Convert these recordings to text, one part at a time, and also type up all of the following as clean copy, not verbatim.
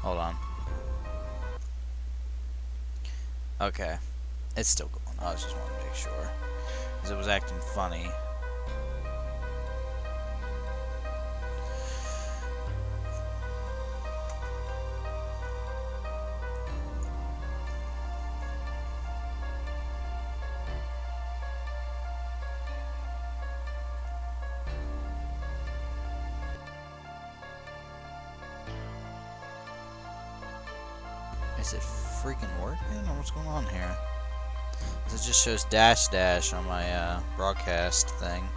Hold on. Okay. It's still going. I was just wanting to make sure. Because it was acting funny. Is it freaking working? Or what's going on here? It just shows dash dash on my broadcast thing.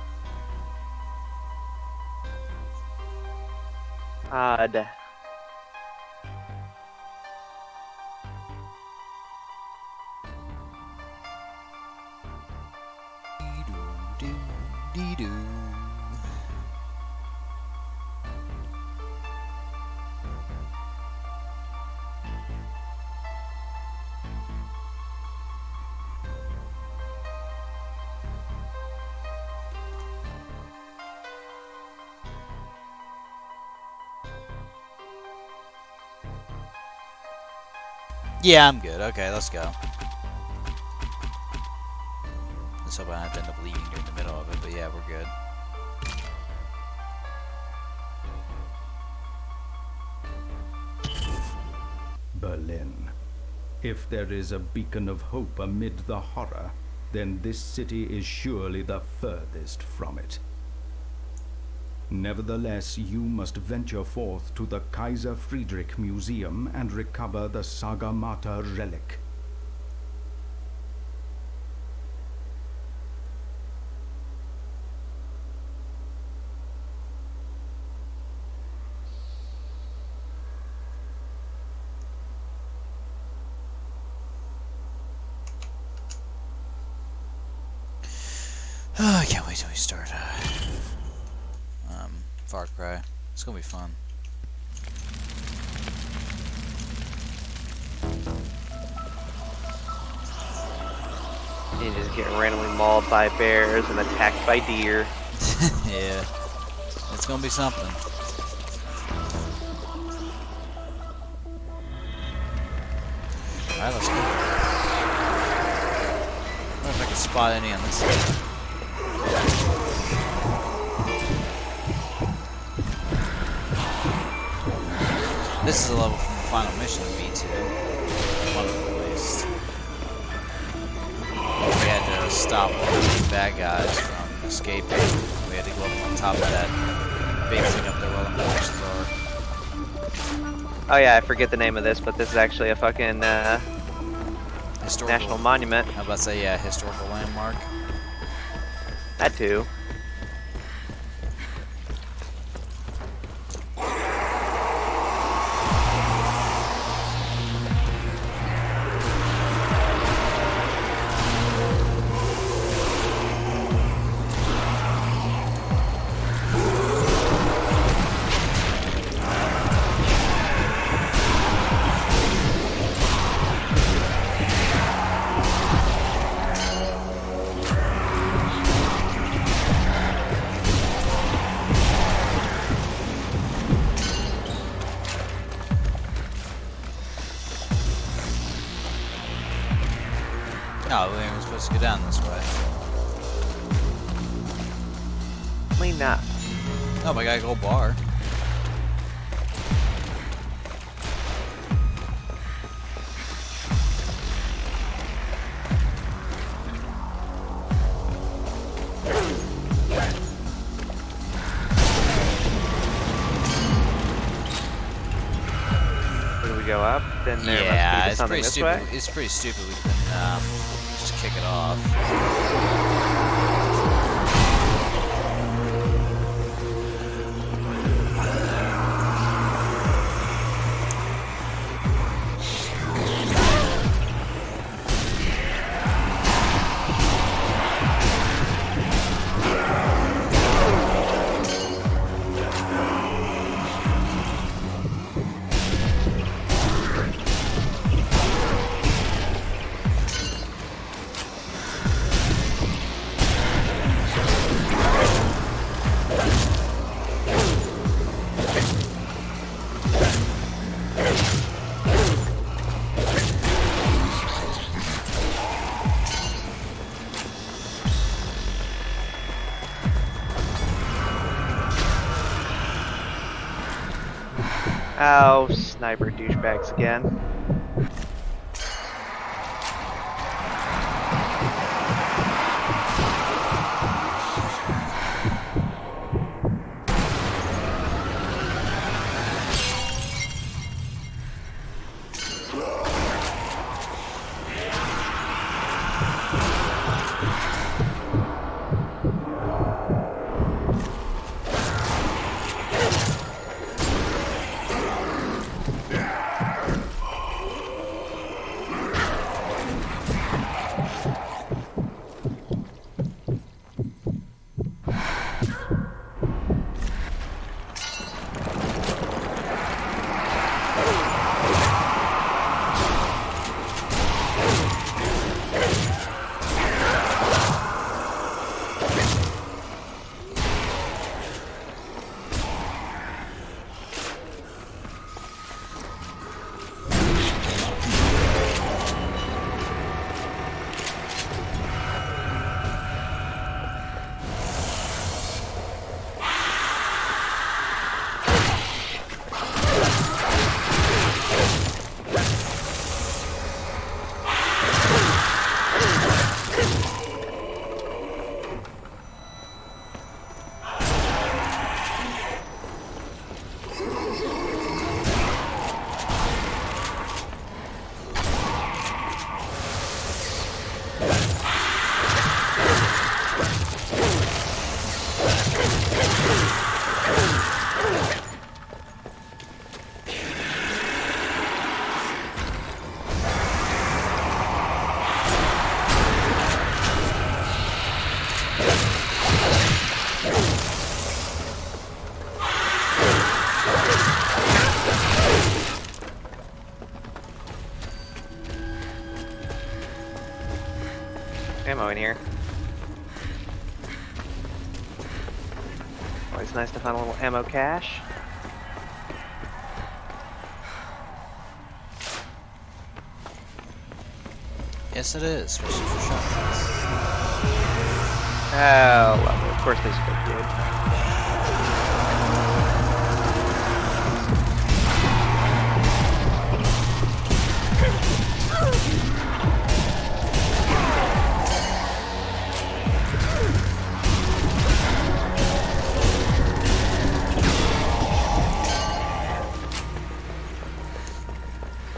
Odd. Dee-doo. Yeah, I'm good. Okay, let's go. Let's hope I don't have to end up leaving during the middle of it, but yeah, we're good. Berlin. If there is a beacon of hope amid the horror, then this city is surely the furthest from it. Nevertheless, you must venture forth to the Kaiser Friedrich Museum and recover the Sagamata relic. Oh, I can't wait till we start Far Cry. It's gonna be fun. You just get randomly mauled by bears and attacked by deer. Yeah. It's gonna be something. Alright, let's go. I wonder if I can spot any on this side. This is a level from the final mission of B2. One of them at least. We had to stop one of the bad guys from escaping. We had to go up on top of that big thing up there where the monsters are. Oh yeah, I forget the name of this, but this is actually a fucking Historical national monument. I was about to say, yeah, historical landmark. That too. No, we were supposed to go down this way. Probably not. Oh, but I got a gold bar. Where do we go up? Then there Yeah, must be something this way. It's pretty stupid. We can just kick it off. Oh, sniper douchebags again. Ammo in here. Always nice to find a little ammo cache. Yes, it is, especially for shotguns. Oh, lovely. Of course there's a big dude.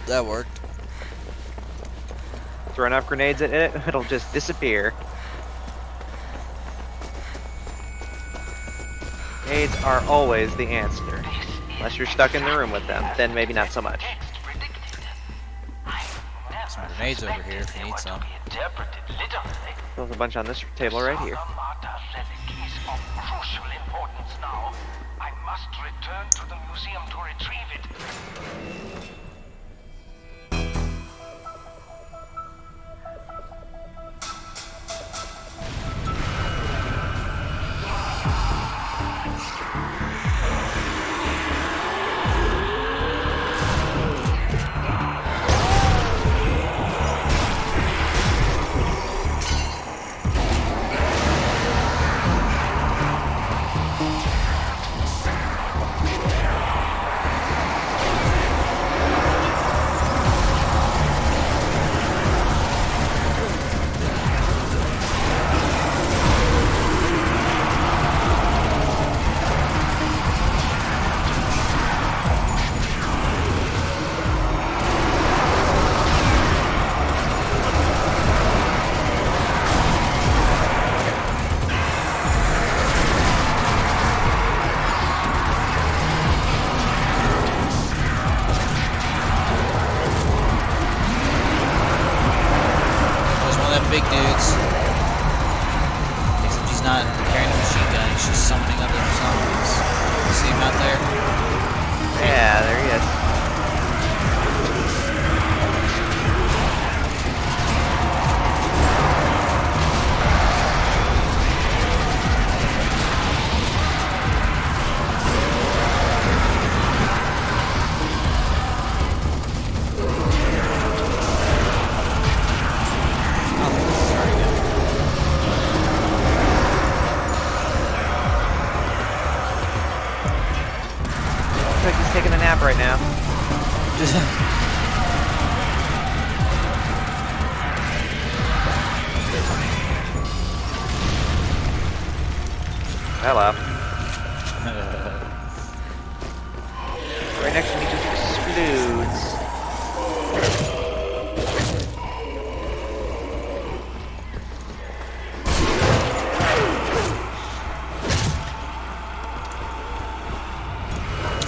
That worked. Throw enough grenades at it, it'll just disappear. Grenades are always the answer. Unless you're stuck in the room with them, then maybe not so much. Some grenades over here if you need some. There's a bunch on this table right here. I must return to the museum to retrieve it. Big dudes. Except he's not carrying a machine gun, he's just summoning other zombies. You see him out there? Yeah, there he is. Looks like he's taking a nap right now. Hello. Right next to me just explodes.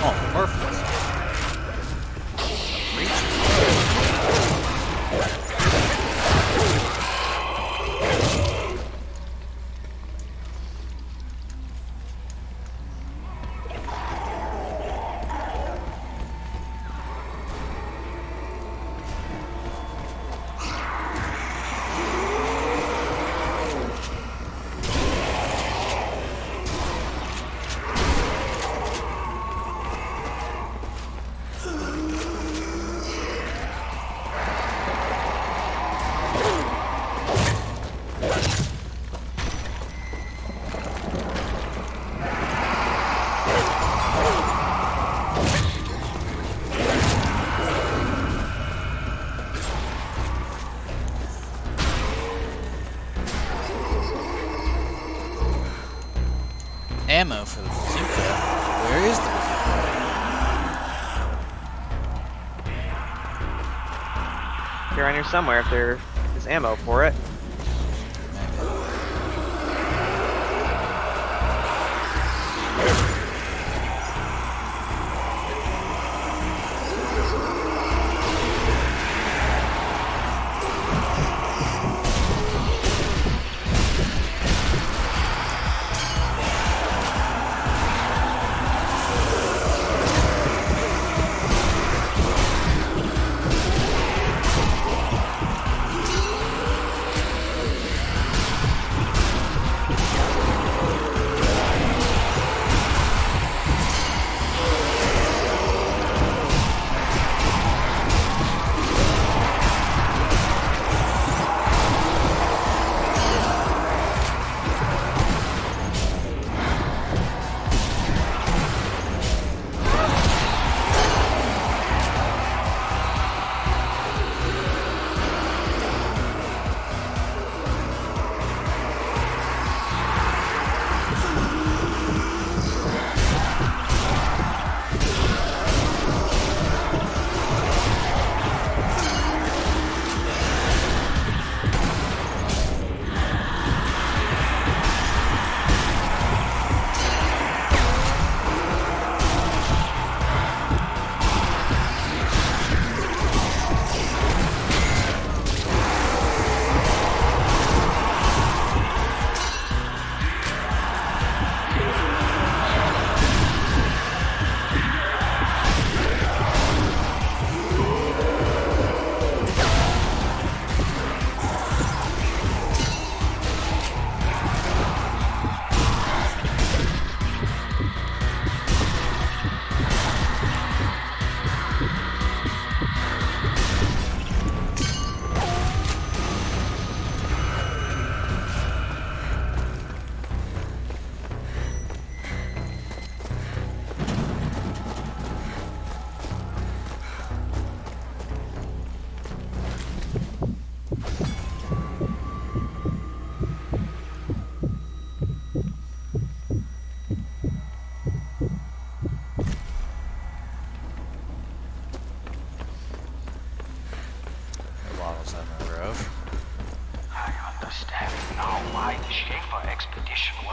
Oh, perfect. Ammo for the bazooka. Where is the bazooka? Here around here somewhere if there is ammo for it.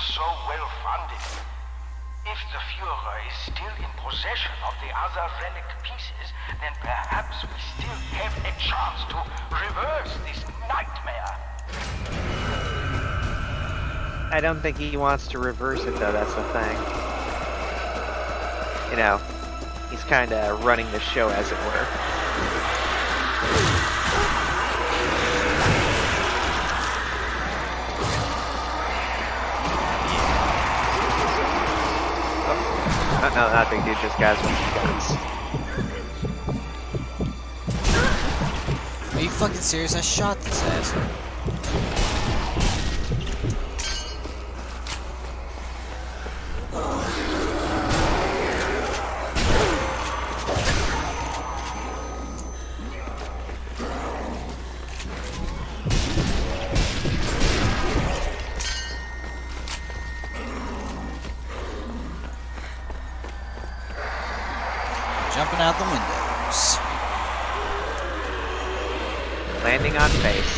so well funded. If the Führer is still in possession of the other relic pieces, then perhaps we still have a chance to reverse this nightmare. I don't think he wants to reverse it, though, that's the thing. You know, he's kind of running the show, as it were. Oh, no, not big dude, just guys with guns. Are you fucking serious? I shot this asshole. out the windows. Landing on face.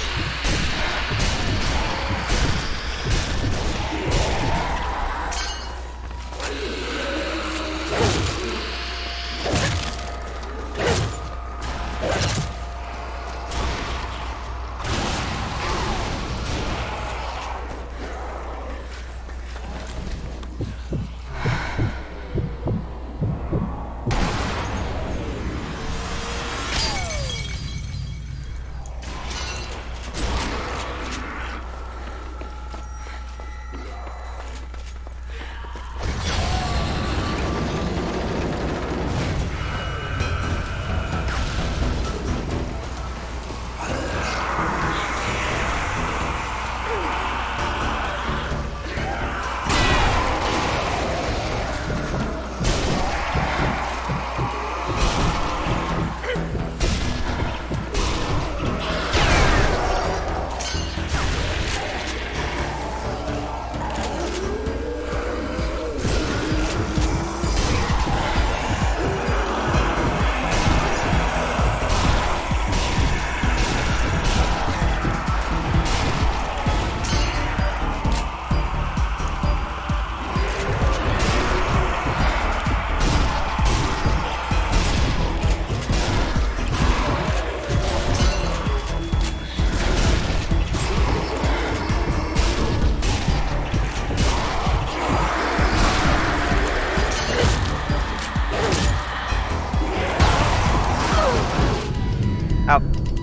Oh,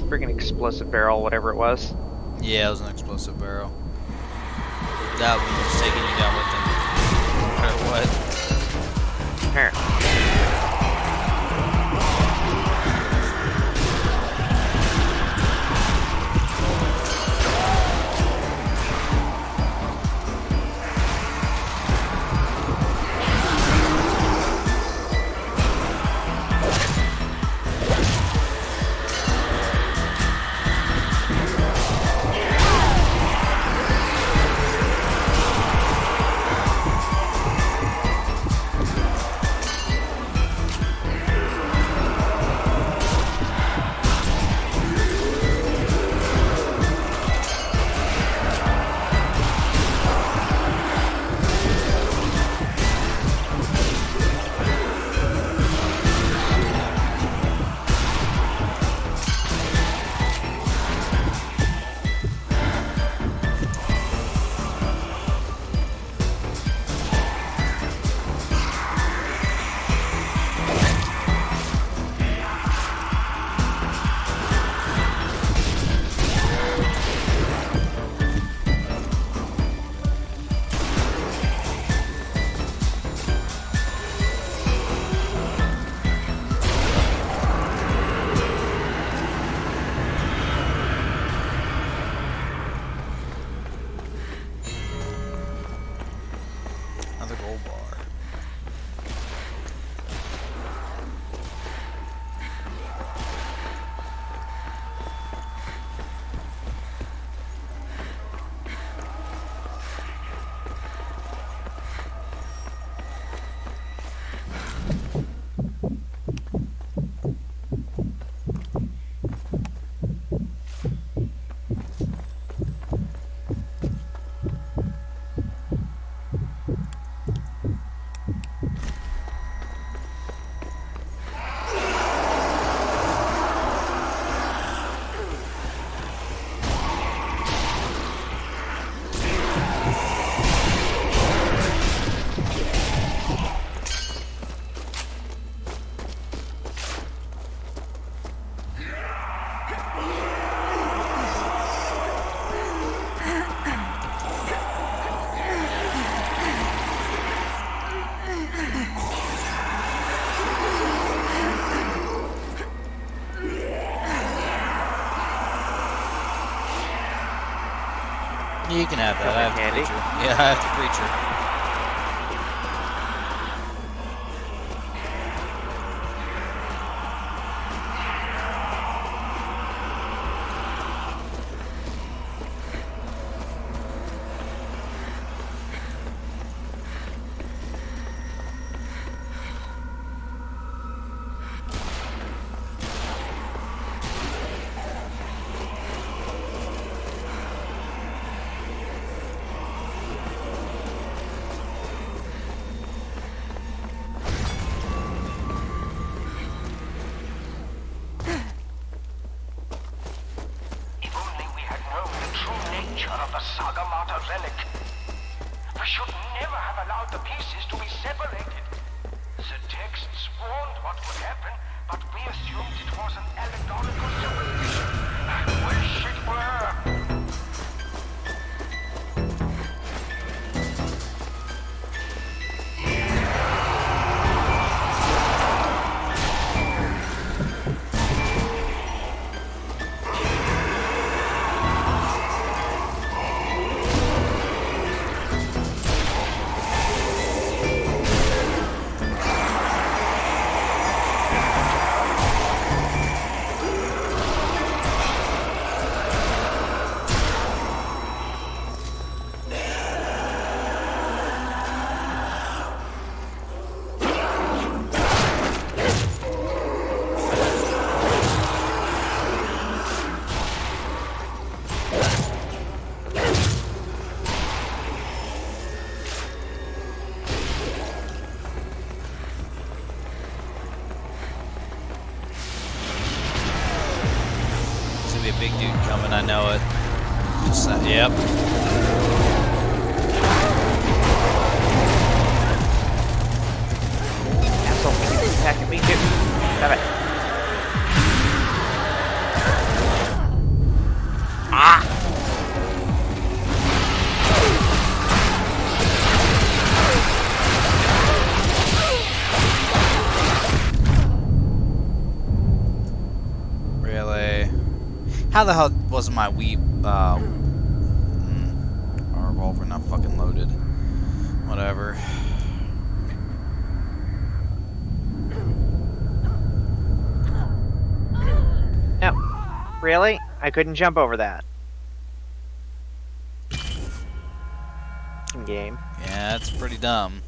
freaking explosive barrel, whatever it was. Yeah, it was an explosive barrel. That one was taking you down with him. No matter what. Apparently. Another gold bar. You can have that. I have the Handy. preacher. Yeah, I have the preacher. the true nature of the Saga Martyr relic. We should never have allowed the pieces to be separated. The texts warned what would happen, but we assumed it was an allegorical superstition. I wish it were. Be a big dude coming, I know it. Just yep. Asshole keeps attacking me too. Stop it. Ah! Really? How the hell wasn't my Wii our revolver not fucking loaded? Whatever. No. Really? I couldn't jump over that. Game. Yeah, that's pretty dumb.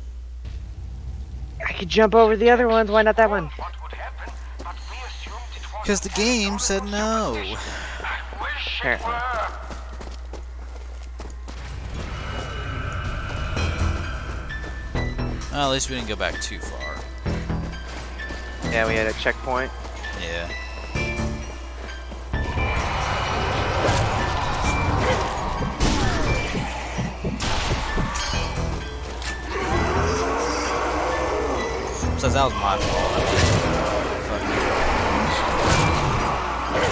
I could jump over the other ones. Why not that one? What would happen, but we assumed it was Because the game said no. I wish it Apparently. were. Well, at least we didn't go back too far. Yeah, we had a checkpoint. Yeah. Besides, that was my fault.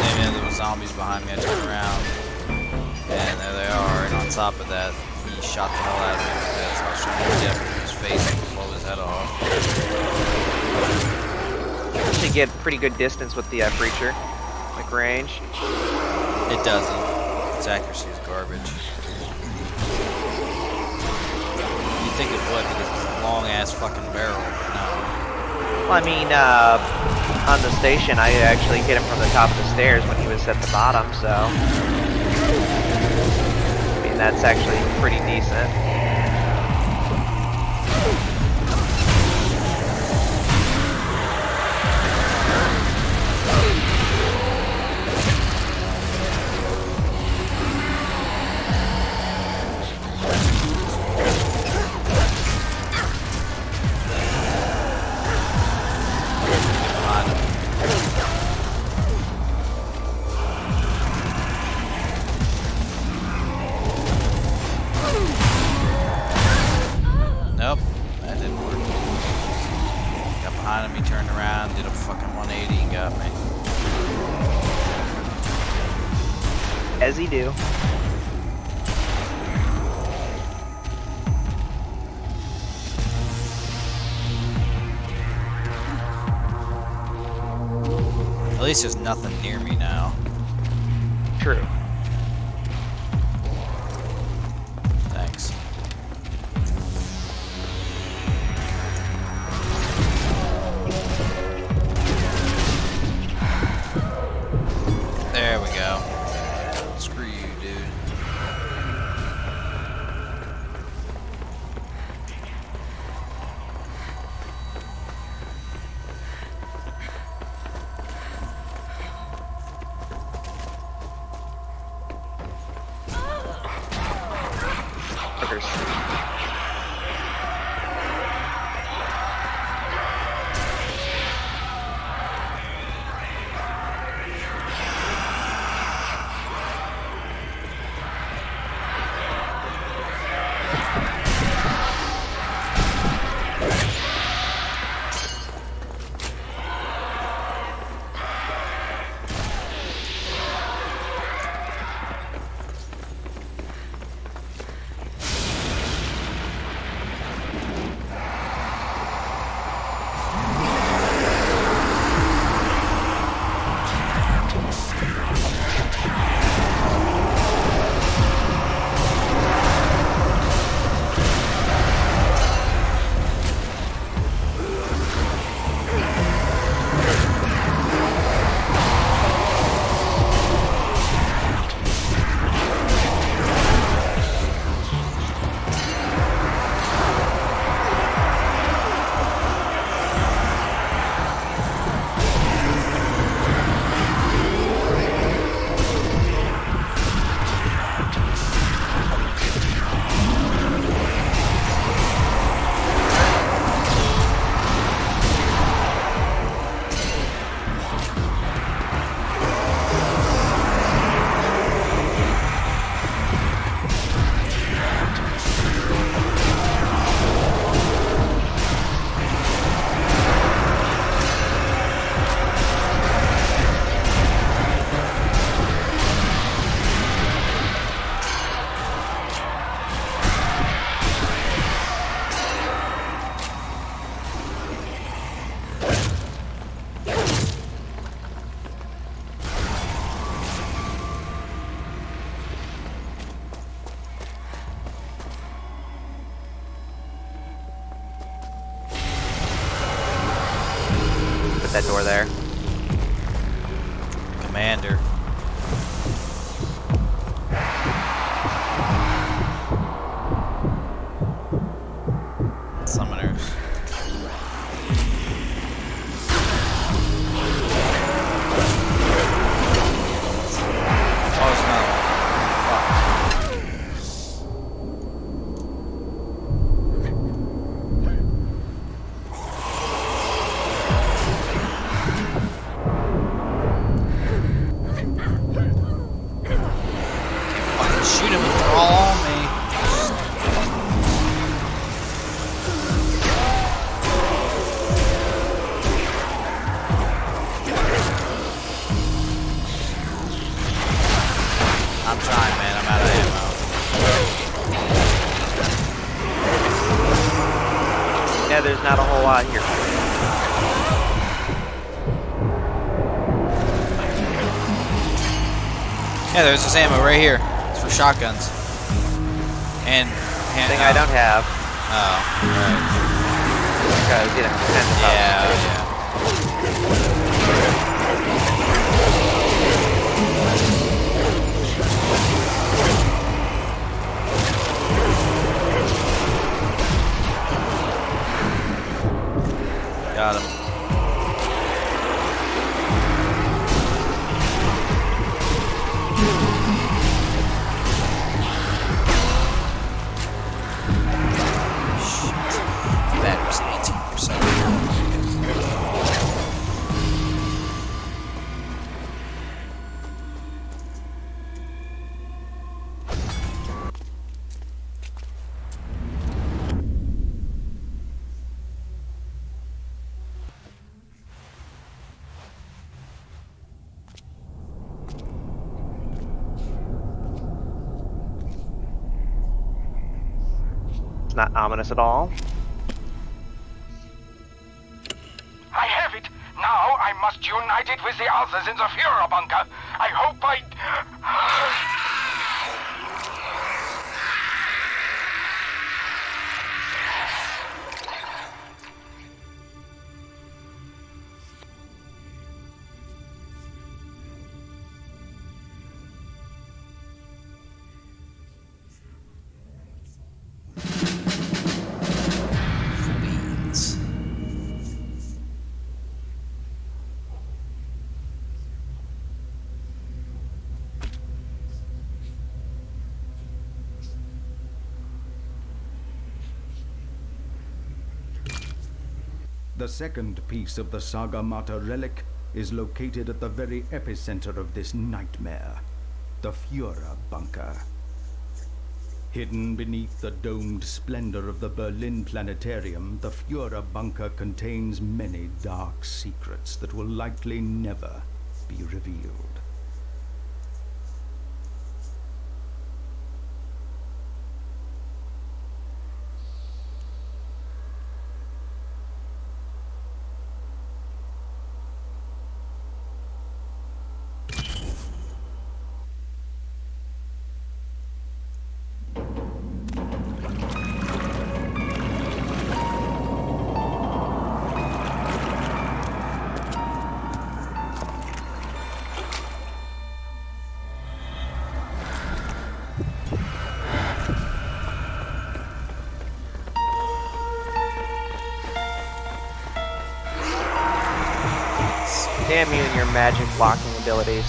Maybe there was zombies behind me. I turned around, and there they are. And on top of that, he shot the hell out of me because I was trying to get in his face and blow his head off. You actually get pretty good distance with the breacher, like range. It doesn't. Its accuracy is garbage. You'd think it would because it's a long ass fucking barrel, but no. Well, I mean, on the station, I actually hit him from the top of the stairs when he was at the bottom, so... I mean, that's actually pretty decent. Nope, that didn't work. Got behind him, he turned around, did a fucking 180 and got me. As he do. At least there's nothing near me now. True. Thanks. There we go. Screw you, dude. Fuckers. at that door there. Commander. Summoners. Oh, it's not. Fucking shoot him and they're all on me. I'm trying, man. I'm out of ammo. Yeah, there's not a whole lot here. Yeah, there's this ammo right here. It's for shotguns. And Thing I don't have. Oh, right. Because, you know, depends on Yeah. Got him. Battery's 18%. It's not ominous at all. I have it! Now I must unite it with the others in the Führer bunker. I hope I... Please. The second piece of the Saga Mata relic is located at the very epicenter of this nightmare, the Führer bunker. Hidden beneath the domed splendor of the Berlin Planetarium, the Führer bunker contains many dark secrets that will likely never be revealed. Damn you and your magic blocking abilities.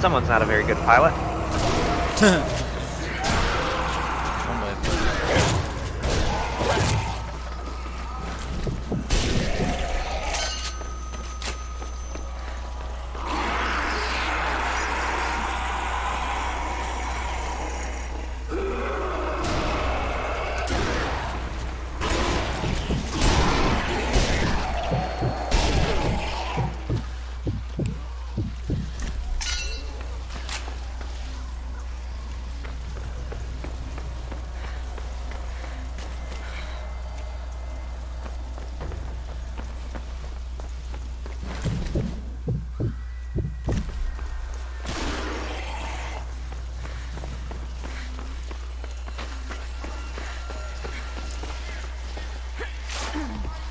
Someone's not a very good pilot. One way of putting it.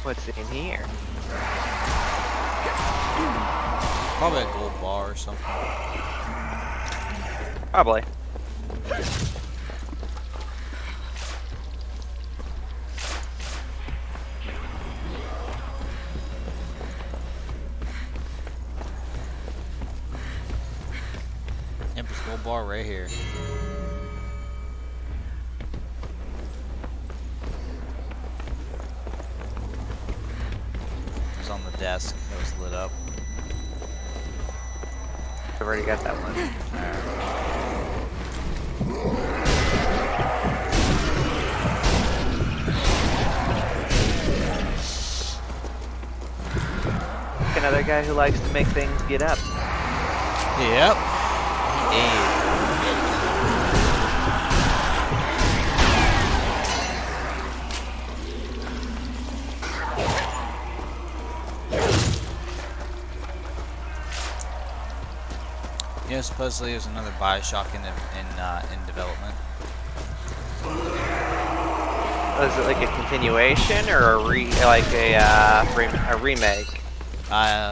What's in here? Probably a gold bar or something. Probably. Yep, there's a gold bar right here. It was on the desk. It was lit up. I've already got that one. Another guy who likes to make things get up. Yep. Hey. Yeah, supposedly there's another Bioshock in development. Is it like a continuation or a remake?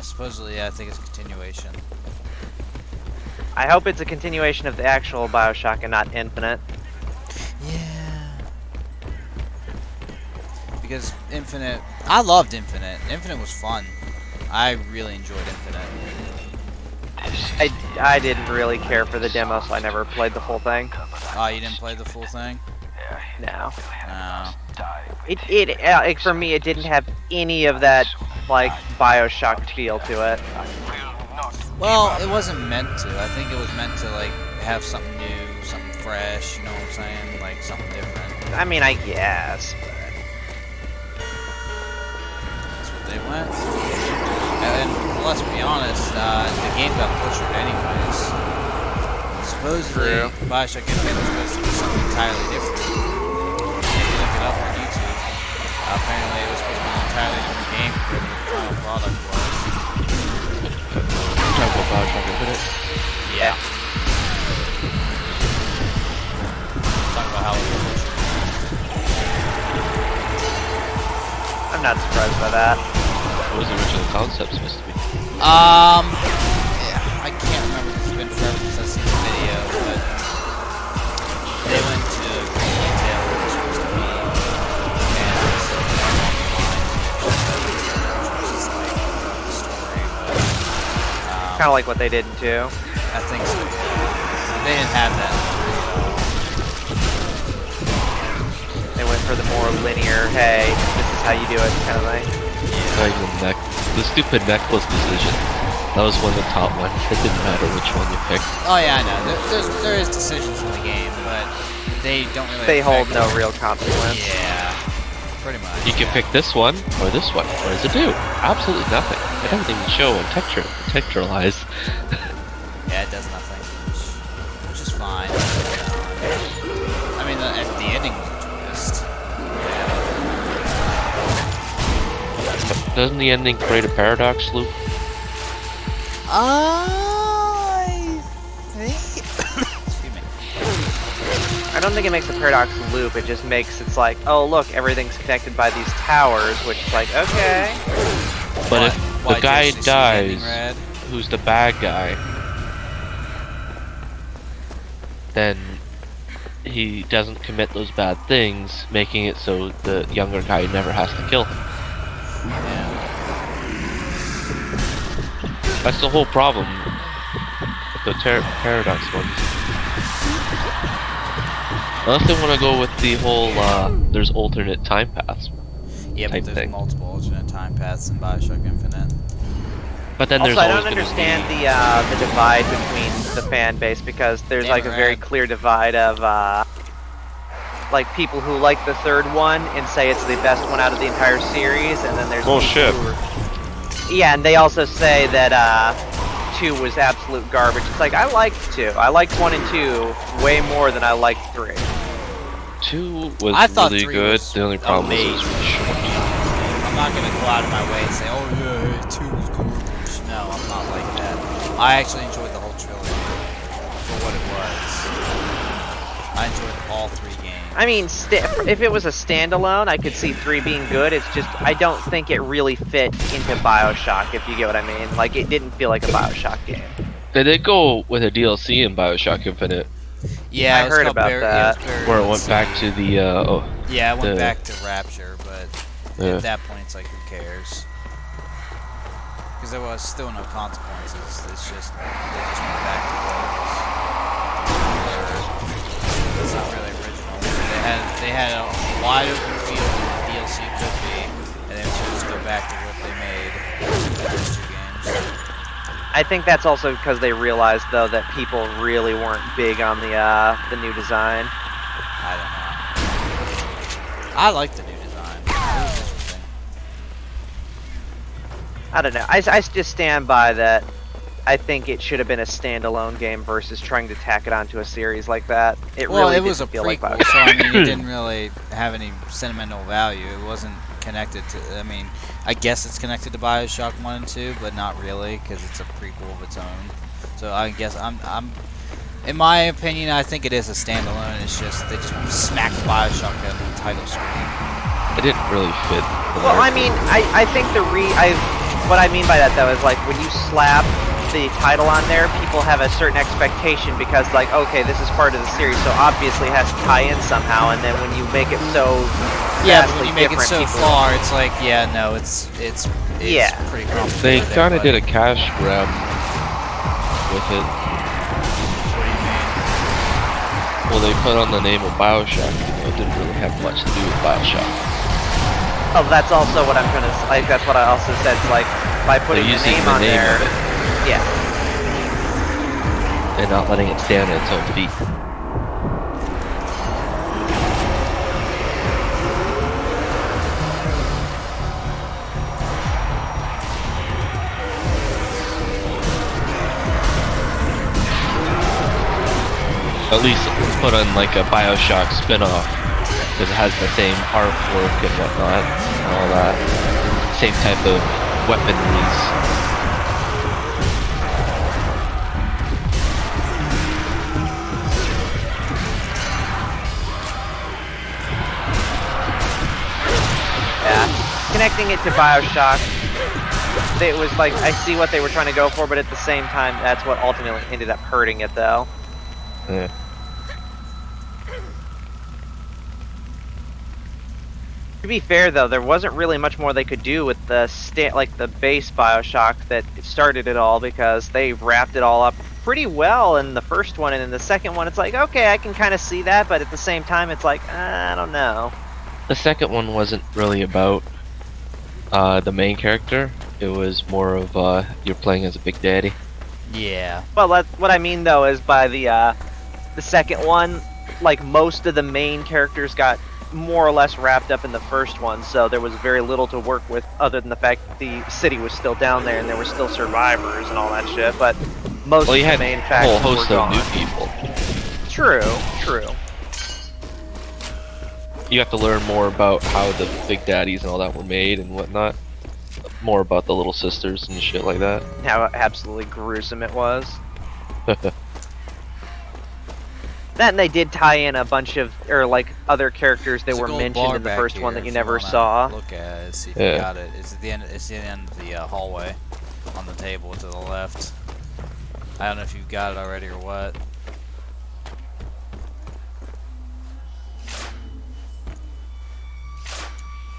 Supposedly, I think it's a continuation. I hope it's a continuation of the actual Bioshock and not Infinite. Yeah. Because Infinite, I loved Infinite. Infinite was fun. I really enjoyed Infinite. I didn't really care for the demo, so I never played the full thing. Oh, you didn't play the full thing? No. No. Like, for me, it didn't have any of that, like, Bioshock feel to it. Well, it wasn't meant to. I think it was meant to, like, have something new, something fresh, you know what I'm saying? Like, something different. I mean, I guess. That's what they went. And let's be honest, the game got butchered anyways. Supposedly, Bioshock Infinite was supposed to be something entirely different. If you look it up on YouTube, apparently it was supposed to be an entirely different game compared to what the final product was. Talk about Bioshock Infinite? Yeah. Talk about how it was butchered. I'm not surprised by that. What was the original concept supposed to be? Yeah, I can't remember because it's been forever since I've seen the video, but they went to great detail what it was supposed to be, and so along the lines which was just like the story, but Kind of like what they did in 2. I think so. They didn't have that. They went for the more linear, hey, this is how you do it kind of thing. Like the stupid necklace decision. That was one of the top ones. It didn't matter which one you picked. Oh yeah, I know. There is decisions in the game, but they don't really. They hold affect- no real consequence. Yeah, pretty much. You can pick this one or this one. What does it do? Absolutely nothing. It doesn't even show and texturalize. Yeah, it does nothing, which is fine. I mean, the ending was a twist. Doesn't the ending create a paradox loop? I think. Excuse me. I don't think it makes a paradox loop, it just makes it's like, oh look, everything's connected by these towers, which is like, okay. But if Why the guy just see the ending dies, red? who's the bad guy, then he doesn't commit those bad things, making it so the younger guy never has to kill him. Yeah. That's the whole problem with the Paradox ones. Unless they want to go with the whole, there's alternate time paths. Yeah, but type there's thing. multiple alternate time paths in Bioshock Infinite. But then Also, there's I always don't going to understand be... the divide between the fan base, because there's Damn like it, a very Rad. clear divide of like people who like the third one and say it's the best one out of the entire series, and then there's Bullshit. people who are... Yeah, and they also say that 2 was absolute garbage. It's like, I liked 2. I liked 1 and 2 way more than I liked 3. 2 was I thought really 3 good. was The only problem was it was amazing. really short. I'm not gonna go out of my way and say, oh yeah, 2 was garbage. No, I'm not like that. I actually enjoyed the whole trilogy for what it was. I enjoyed all 3 games. I mean, if it was a standalone, I could see 3 being good. It's just, I don't think it really fit into Bioshock, if you get what I mean. Like, it didn't feel like a Bioshock game. They did go with a DLC in Bioshock Infinite, yeah, I it was heard called about Bar- that. Yeah, it was Buried where it at went Sea. back to the, Yeah, it went the- back to Rapture, but Yeah. at that point, it's like, who cares? Because there was still no consequences. It's just they just went back to what it was. It's not really original. They had a wide open field that the DLC could be, and then just go back to what they made in the first 2 games. I think that's also because they realized, though, that people really weren't big on the new design. I don't know. I like the new design. It was interesting. I don't know. I just stand by that. I think it should have been a standalone game versus trying to tack it onto a series like that. It Well, really it was a didn't feel like prequel, Bioshock. so I mean, it didn't really have any sentimental value. It wasn't connected to. I mean, I guess it's connected to Bioshock 1 and 2, but not really because it's a prequel of its own. So I guess I'm. In my opinion, I think it is a standalone. It's just they just smacked Bioshock on the title screen. it didn't really fit. the Well, I narrative. mean, I think what I mean by that, though, is like when you slap the title on there, people have a certain expectation because, like, okay, this is part of the series, so obviously it has to tie in somehow. And then when you make it so Yeah, but vastly when you make it different, so people- far, it's like, yeah, no, it's Yeah. pretty They complicated. kind of but- did a cash grab with it. What do you mean? Well, they put on the name of Bioshock. It didn't really have much to do with Bioshock. Oh, that's also what I'm gonna like. That's what I also said. It's like by putting They're the using name the on name there. of it Yeah. and not letting it stand on its own feet. At least put on like a Bioshock spin-off, because it has the same artwork and whatnot, and all that. Same type of weaponries. Yeah. Connecting it to Bioshock, it was like, I see what they were trying to go for, but at the same time, that's what ultimately ended up hurting it, though. Yeah. To be fair, though, there wasn't really much more they could do with the the base Bioshock that started it all, because they wrapped it all up pretty well in the first one, and in the second one, it's like, okay, I can kind of see that, but at the same time, it's like, I don't know. The second one wasn't really about the main character. It was more of you're playing as a Big Daddy. Yeah. Well, what I mean, though, is by the second one, like, most of the main characters got more or less wrapped up in the first one, so there was very little to work with other than the fact that the city was still down there and there were still survivors and all that shit, but most Well, of you the had main a whole factions were host of gone. new people. True. You have to learn more about how the Big Daddies and all that were made and whatnot. More about the little sisters and shit like that. How absolutely gruesome it was. That, and they did tie in a bunch of, like, other characters that There's a were gold mentioned bar in the back first one here that you if never wanna saw. Look at it, see if Yeah. you got it. It's at the end. It's the end of the hallway, on the table to the left. I don't know if you've got it already or what.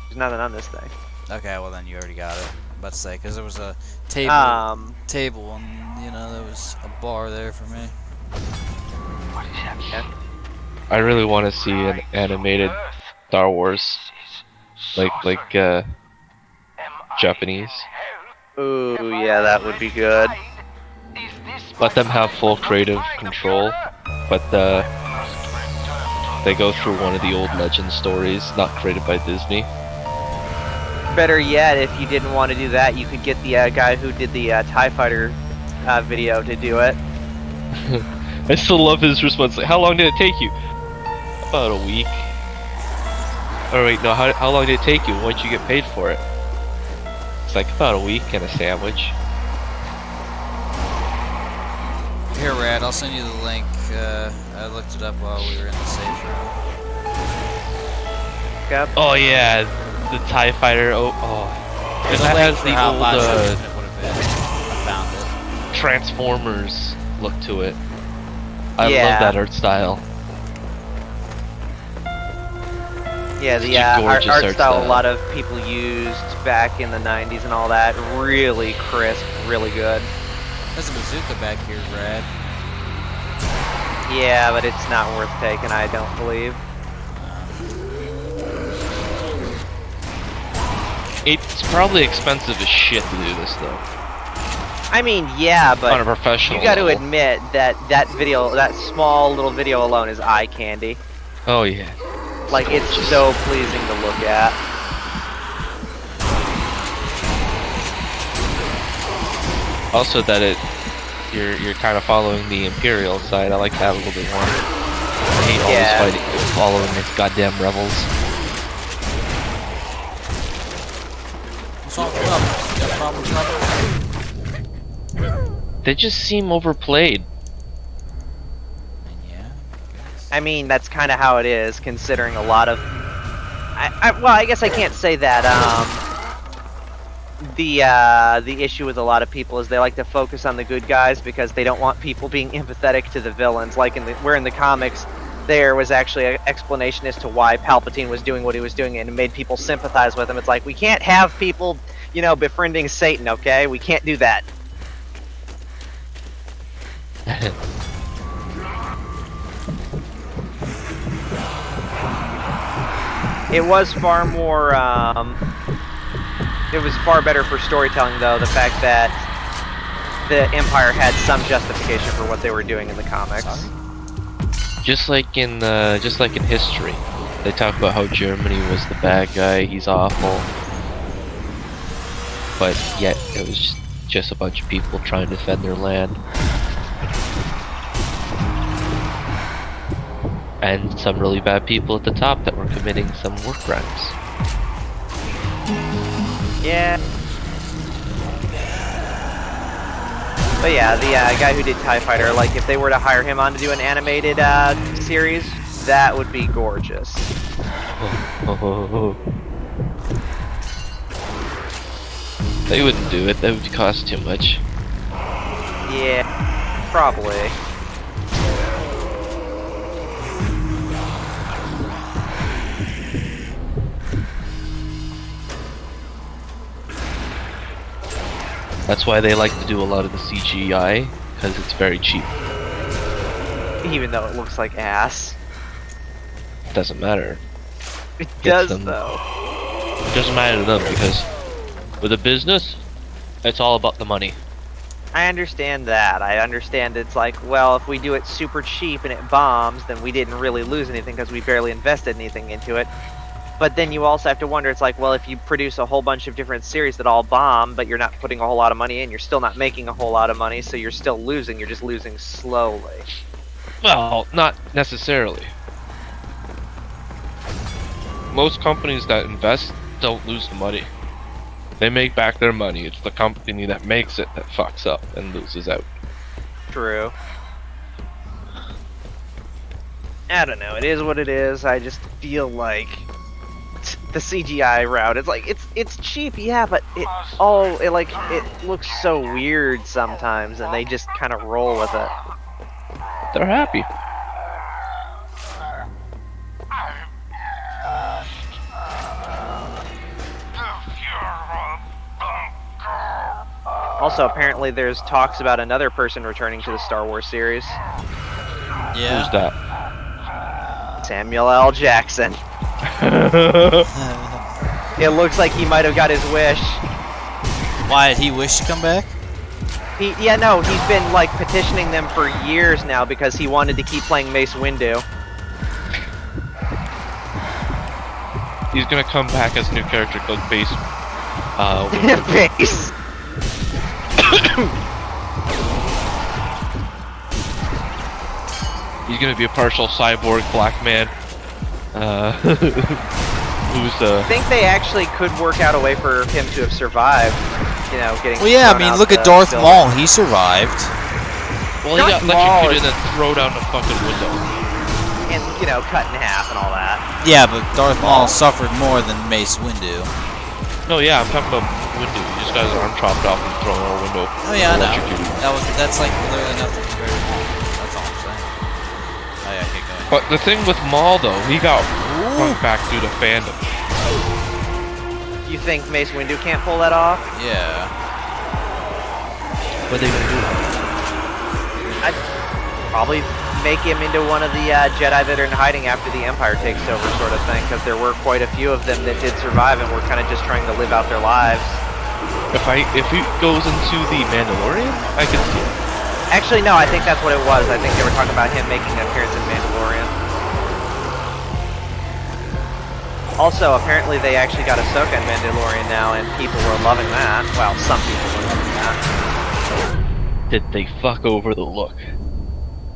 There's nothing on this thing. Okay, well then you already got it. I'm about to say, because there was a table, Um, and you know was a bar there for me. What is happening? I really want to see an animated Star Wars, like Japanese. Ooh, yeah, that would be good. Let them have full creative control, but they go through one of the old legend stories, not created by Disney. Better yet, if you didn't want to do that, you could get the guy who did the TIE Fighter video to do it. I still love his response. Like, how long did it take you? About a week. Or wait, no. How long did it take you? When did you get paid for it? It's like about a week and a sandwich. Here, Rad, I'll send you the link. I looked it up while we were in the safe room. Yep. Oh yeah, the TIE Fighter. Oh. And There's a that link has for the how old much it would have been. I found it. Transformers look to it. I Yeah. love that art style. Yeah, the Such a art gorgeous art style a style. lot of people used back in the 90s and all that. Really crisp, really good. There's a bazooka back here, Rad. Yeah, but it's not worth taking, I don't believe. It's probably expensive as shit to do this though. I mean, yeah, but On a professional you got to level. admit that that small little video alone is eye candy. Oh yeah. Like, it's so pleasing to look at. Also that you're kind of following the Imperial side. I like that a little bit more. I hate Yeah. always following these goddamn rebels. What's wrong with Rebels? You got a problem with Rebels? They just seem overplayed. Yeah. I mean, that's kind of how it is, considering a lot of... well, I guess I can't say that. The issue with a lot of people is they like to focus on the good guys because they don't want people being empathetic to the villains. Like where in the comics, there was actually an explanation as to why Palpatine was doing what he was doing, and it made people sympathize with him. It's like, we can't have people, you know, befriending Satan, okay? We can't do that. It was far more, it was far better for storytelling, though, the fact that the Empire had some justification for what they were doing in the comics. Just like in history, they talk about how Germany was the bad guy. He's awful, but yet it was just a bunch of people trying to defend their land, and some really bad people at the top that were committing some war crimes. Yeah. But yeah, the guy who did TIE Fighter, like, if they were to hire him on to do an animated series, that would be gorgeous. They wouldn't do it. That would cost too much. Yeah, probably. That's why they like to do a lot of the CGI, because it's very cheap. Even though it looks like ass. It doesn't matter. It Gets does, them. though. It doesn't matter to them because with a business, it's all about the money. I understand that. I understand it's like, well, if we do it super cheap and it bombs, then we didn't really lose anything because we barely invested anything into it. But then you also have to wonder, it's like, well, if you produce a whole bunch of different series that all bomb, but you're not putting a whole lot of money in, you're still not making a whole lot of money, so you're still losing. You're just losing slowly. Well, not necessarily. Most companies that invest don't lose the money. They make back their money. It's the company that makes it that fucks up and loses out. True. I don't know. It is what it is. I just feel like the CGI route. It's like it's cheap, yeah, but it looks so weird sometimes, and they just kind of roll with it. They're happy. Also, apparently, there's talks about another person returning to the Star Wars series. Yeah. Who's that? Samuel L. Jackson. It looks like he might have got his wish. Why did he wish to come back? He's been like petitioning them for years now because he wanted to keep playing Mace Windu. He's gonna come back as a new character called Base. Base. He's gonna be a partial cyborg black man. Who's I think they actually could work out a way for him to have survived. You know, getting. Well, yeah, I thrown mean, out look at the Darth building. Maul. He survived. well, he got Darth Maul electrocuted and then thrown down the fucking window. And cut in half and all that. Yeah, but Darth Maul suffered more than Mace Windu. No, yeah, I'm talking about Windu. He just got his arm chopped off and thrown out a window. Oh yeah, I know. Electrocuted. That's like literally nothing compared to Maul. That's all I'm saying. Oh yeah, keep going. But the thing with Maul, though, he got run back through the fandom. You think Mace Windu can't pull that off? Yeah. What are they gonna do? I'd probably make him into one of the Jedi that are in hiding after the Empire takes over, sort of thing, because there were quite a few of them that did survive and were kind of just trying to live out their lives. If he goes into the Mandalorian, I could see it. Actually, no, I think that's what it was. I think they were talking about him making an appearance in Mandalorian. Also, apparently they actually got Ahsoka in Mandalorian now, and people were loving that. Well, some people were loving that. Did they fuck over the look?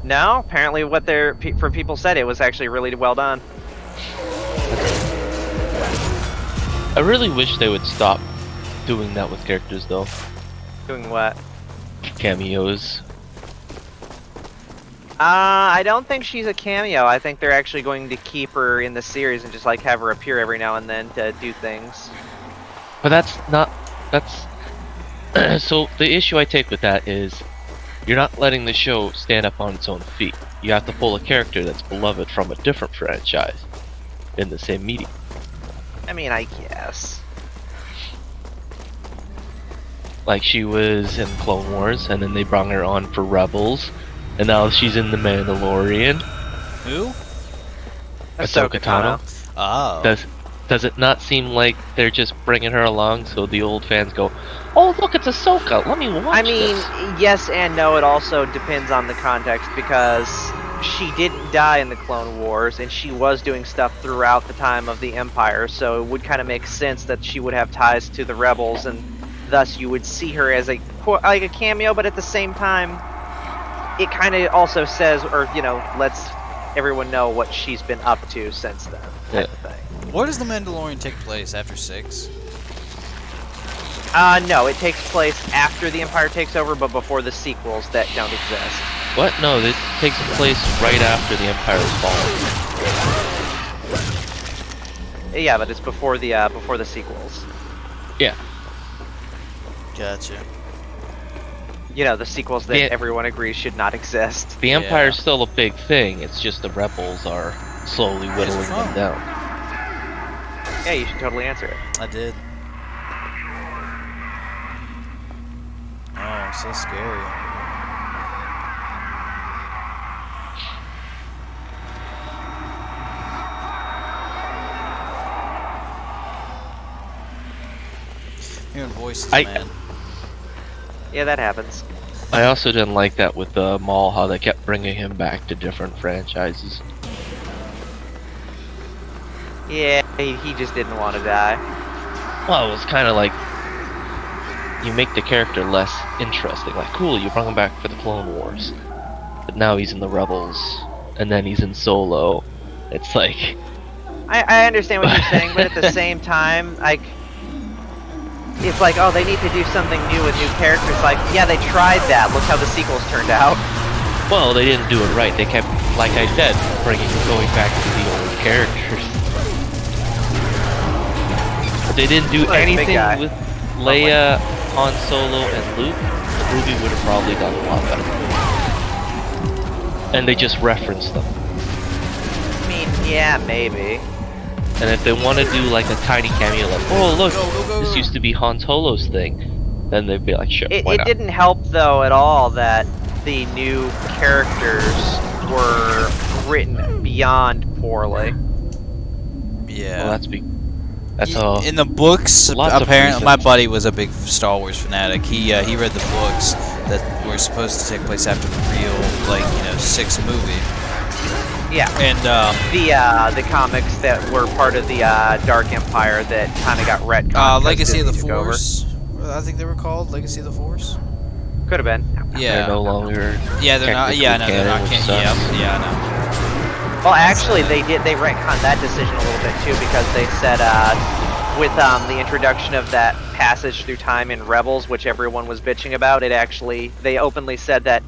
No, apparently what for people said, it was actually really well done. I really wish they would stop doing that with characters, though. Doing what? Cameos. I don't think she's a cameo. I think they're actually going to keep her in the series and just like have her appear every now and then to do things. But that's so the issue I take with that is you're not letting the show stand up on its own feet. You have to pull a character that's beloved from a different franchise in the same medium. I mean, I guess. Like she was in Clone Wars, and then they brought her on for Rebels, and now she's in The Mandalorian. Who? Ahsoka Tano. Oh. Does it not seem like they're just bringing her along so the old fans go, oh look, it's Ahsoka, let me watch I mean, this. yes and no. It also depends on the context because she didn't die in the Clone Wars, and she was doing stuff throughout the time of the Empire. So it would kind of make sense that she would have ties to the Rebels, and thus you would see her as a cameo. But at the same time, it kind of also says, or lets everyone know what she's been up to since then. Type of thing. Where does The Mandalorian take place after 6? No, it takes place after the Empire takes over, but before the sequels that don't exist. What? No, this takes place right after the Empire is fallen. Yeah, but it's before the sequels. Yeah. Gotcha. The sequels that everyone agrees should not exist. The Empire's still a big thing, it's just the Rebels are slowly whittling them down. Yeah, you should totally answer it. I did. Oh, so scary. Hearing voices, man. Yeah, that happens. I also didn't like that with Maul, how they kept bringing him back to different franchises. Yeah, he just didn't want to die. Well, it was kind of like you make the character less interesting. Like, cool, you brought him back for the Clone Wars, but now he's in the Rebels, and then he's in Solo. It's like I understand what you're saying, but at the same time, it's like, oh, they need to do something new with new characters. Like, yeah, they tried that. Look how the sequels turned out. well, they didn't do it right. They kept, like I said, going back to the old characters. They didn't do Like, big anything guy. with Leia, Han Solo, and Luke. The movie would have probably done a lot better. And they just referenced them. I mean, yeah, maybe. And if they want to do like a tiny cameo, like, oh look, this used to be Han Solo's thing, then they'd be like, sure, why It not? didn't help though at all that the new characters were written beyond poorly. Yeah. Well, that's all. In the books, Lots of apparently, my precepts. buddy was a big Star Wars fanatic. He read the books that were supposed to take place after the real, like, sixth movie. Yeah. And The comics that were part of the Dark Empire that kind of got retconned. 'cause Legacy of the Disney took over. Force, I think they were called Legacy of the Force. Could have been. Yeah. They're no longer. Yeah, they're not. Yeah, no, they're not. technically Yeah, canon, which yeah, no. Well, actually, they retconned that decision a little bit too because they said with the introduction of that passage through time in Rebels, which everyone was bitching about, they openly said that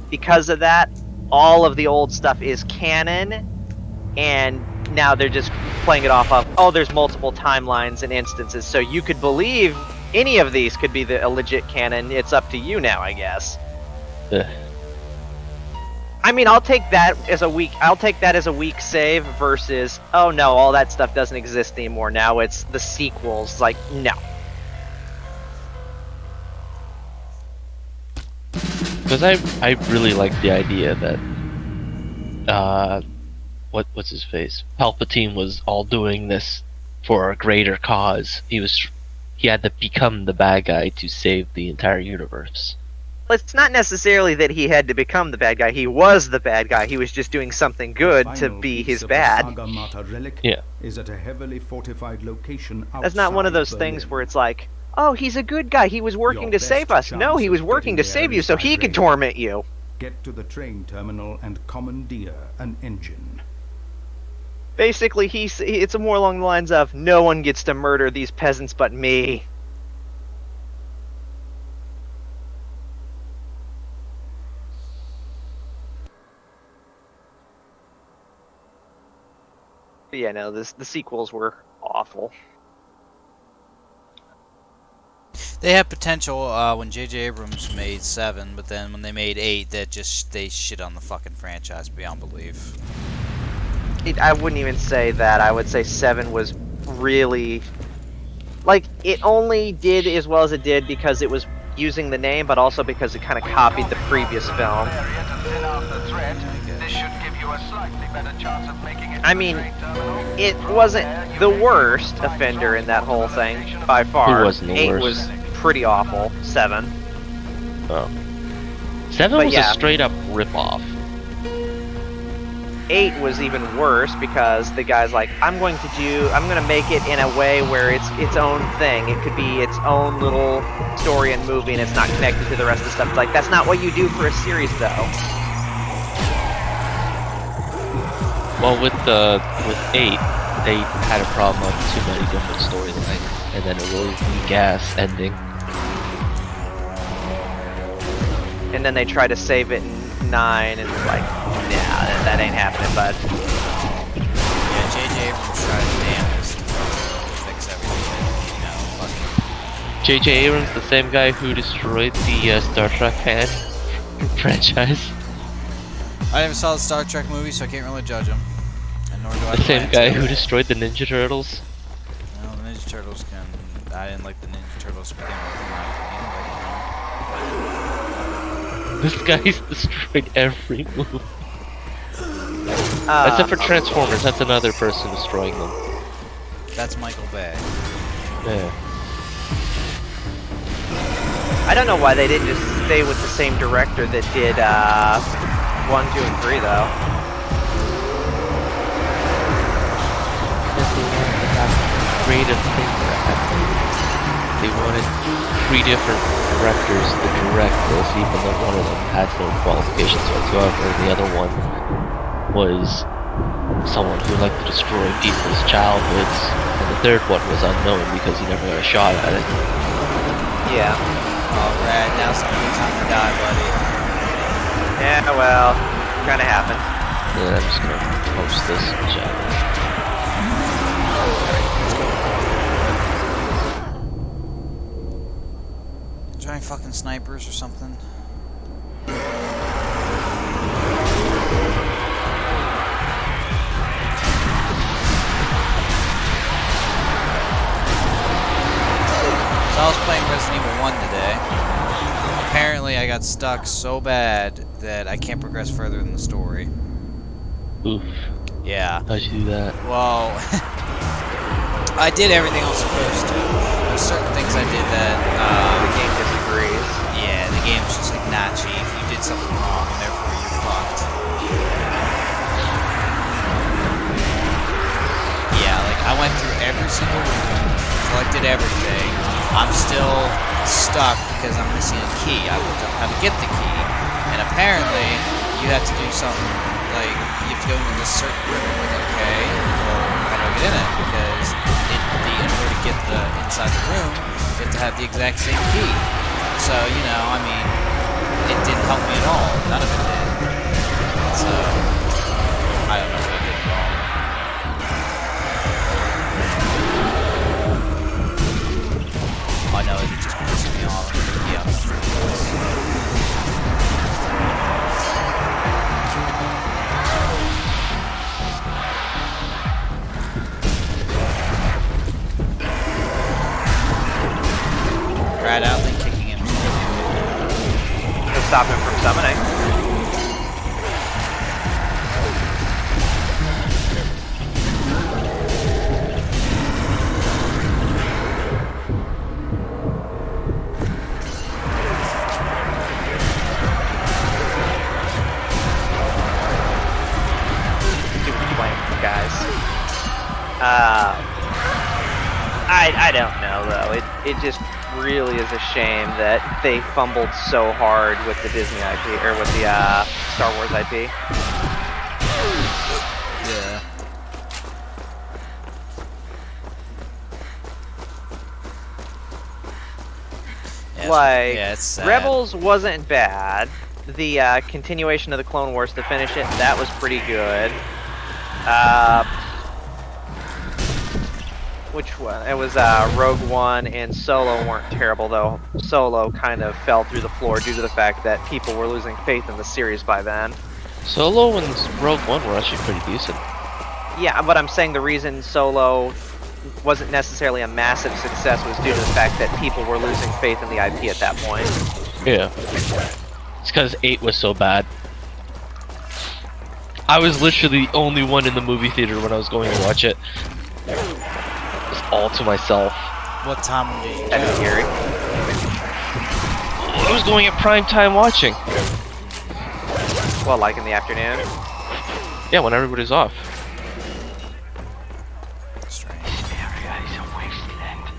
because of that, all of the old stuff is canon, and now they're just playing it off of, oh, there's multiple timelines and instances, so you could believe any of these could be a legit canon. It's up to you now, I guess. Ugh. I mean, I'll take that as a weak save versus, oh no, all that stuff doesn't exist anymore. Now it's the sequels. Like, no. Because I really like the idea that what's his face? Palpatine was all doing this for a greater cause. He had to become the bad guy to save the entire universe. It's not necessarily that he had to become the bad guy. He was the bad guy. He was just doing something good to Final be piece his of the bad. Saga Mata relic Yeah. is at a heavily fortified location That's not one of outside those things Berlin. where it's like, oh, he's a good guy. He was working Your to save best us. No, chance he of was working to getting save there you is so by he could rail. torment you. Get to the train terminal and commandeer an engine. Basically, it's more along the lines of, no one gets to murder these peasants but me. But yeah, no, the sequels were awful. They had potential when J.J. Abrams made 7, but then when they made 8, they shit on the fucking franchise beyond belief. I wouldn't even say that. I would say 7 was really... Like, it only did as well as it did because it was using the name, but also because it kind of copied the previous film. I mean, it wasn't the worst offender in that whole thing, by far. Who wasn't the 8 worst? was pretty awful. 7. Oh. 7 But was yeah. a straight up rip-off. 8 was even worse because the guy's like, I'm gonna make it in a way where it's its own thing. It could be its own little story and movie and it's not connected to the rest of the stuff. It's like, that's not what you do for a series though. Well, with 8, they had a problem of too many different storylines, and then a really weak-ass ending. And then they try to save it in 9 and it's like, nah, that ain't happening, bud. Yeah, J.J. Abrams tried his damnedest to fix everything, fucking... J.J. Abrams, the same guy who destroyed the Star Trek franchise. I never saw the Star Trek movie, so I can't really judge him. And nor do I The same plan guy to. who destroyed the Ninja Turtles. Well, the Ninja Turtles I didn't like the Ninja Turtles to begin with, in my opinion, This guy's destroyed every movie. Except for Transformers, that's another person destroying them. but that's Michael Bay. Yeah. I don't know why they didn't just stay with the same director that did 1, 2, and 3 though. Because they wanted to have creative thinker at them. They wanted 3 different directors to direct this, even though one of them had no qualifications whatsoever, and the other one was someone who liked to destroy people's childhoods, and the third one was unknown because he never got a shot at it. Yeah. Alright, now's the time to die, buddy. Yeah, well, kinda happened. And I'm just gonna post this in the chat. Is there any fucking snipers or something? So I was playing Resident Evil 1 1 today. Apparently, I got stuck so bad that I can't progress further in the story. Oof. Yeah. How'd you do that? Well, I did everything I was supposed to. There's certain things I did that, The game disagrees. yeah, the game's just like, nah, chief, you did something wrong, and therefore you're fucked. Yeah, like, I went through every single room, collected everything. I'm still stuck because I'm missing a key. I looked up how to get the key, and apparently, you have to do something, like, you have to go into this certain room. Like, okay, well, how do I get in it? Because in order to get inside the room, you have to have the exact same key. So, you know, I mean, it didn't help me at all. None of it did. So, I don't know what I did wrong. I know it just pisses me off. Yeah. Right out, then kicking him. To stop him from summoning. Stupid flame guys. I don't know though. It just really is a shame that they fumbled so hard with the Disney IP or with the Star Wars IP. Yeah. Like, yeah, it's sad. Rebels wasn't bad. The continuation of the Clone Wars to finish it, that was pretty good. Which one? It was Rogue One and Solo weren't terrible though. Solo kind of fell through the floor due to the fact that people were losing faith in the series by then. Solo and Rogue One were actually pretty decent. Yeah, but I'm saying the reason Solo wasn't necessarily a massive success was due to the fact that people were losing faith in the IP at that point. Yeah. It's because 8 was so bad. I was literally the only one in the movie theater when I was going to watch it. Just all to myself. What time did you That'd be go? scary. I was going at prime time watching. Well, like in the afternoon. Yeah, when everybody's off. Strange. This area is a wasteland.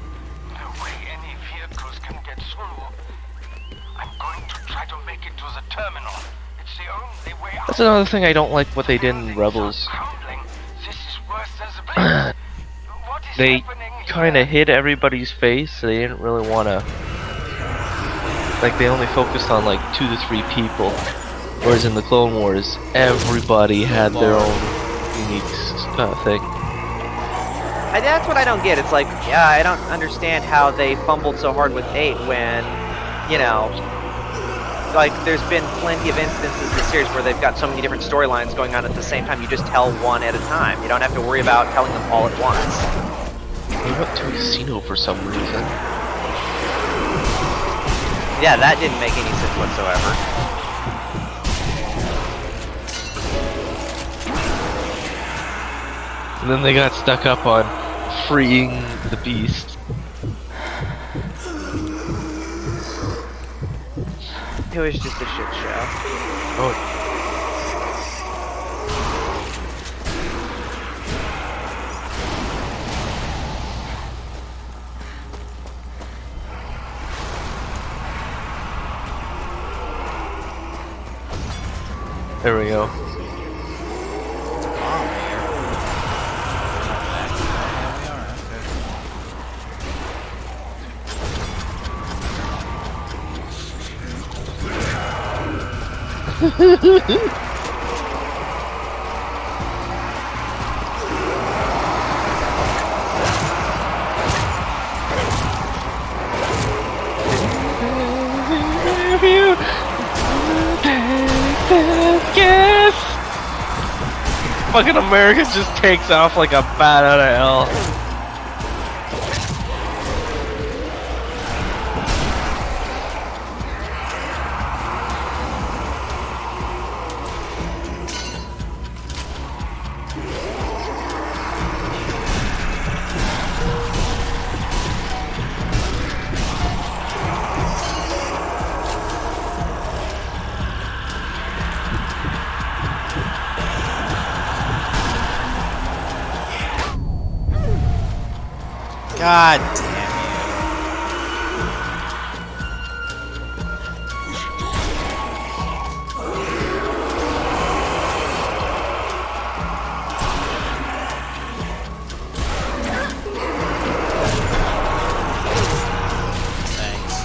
No way any vehicles can get through. I'm going to try to make it to the terminal. It's the only way out. That's another thing I don't like what they did in Rebels. Crumbling. This is worse than the blade. What is They happening kind here? of hid everybody's face, so they didn't really want to. Like, they only focused on like 2 to 3 people. Whereas in the Clone Wars, everybody had their own unique thing. That's what I don't get. It's like, yeah, I don't understand how they fumbled so hard with 8 when, you know, like there's been plenty of instances in the series where they've got so many different storylines going on at the same time. You just tell one at a time. You don't have to worry about telling them all at once. They went to a casino for some reason. Yeah, that didn't make any sense whatsoever. And then they got stuck up on freeing the beast. It was just a shit show. Oh, there we go. Fucking America just takes off like a bat out of hell. God damn you. Thanks.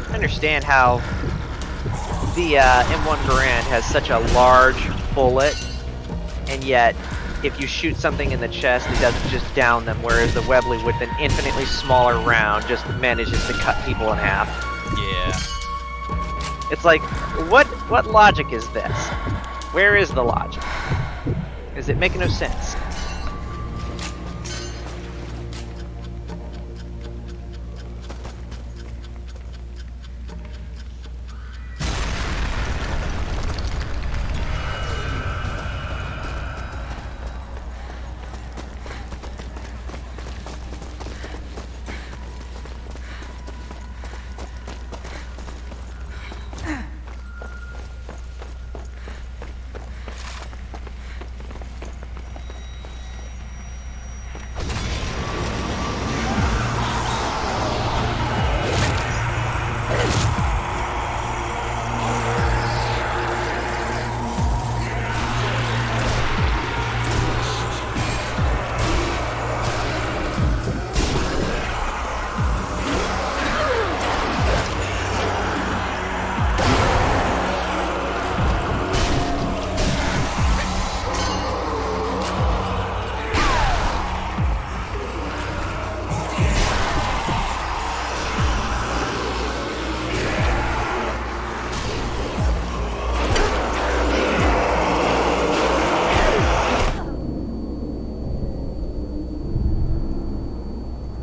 I understand how the M1 Garand has such a large bullet, and yet if you shoot something in the chest, it doesn't just down them, whereas the Webley with an infinitely smaller round just manages to cut people in half. Yeah. It's like, what logic is this? Where is the logic? Does it make no sense?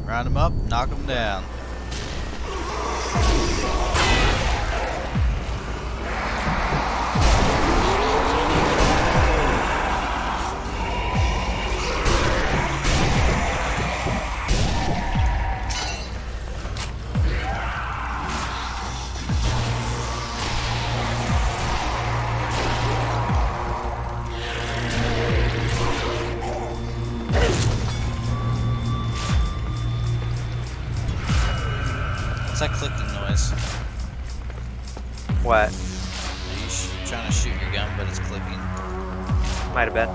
Round him up, knock him down. What's that clicking noise? What? Are you trying to shoot your gun, but it's clicking? Might have been.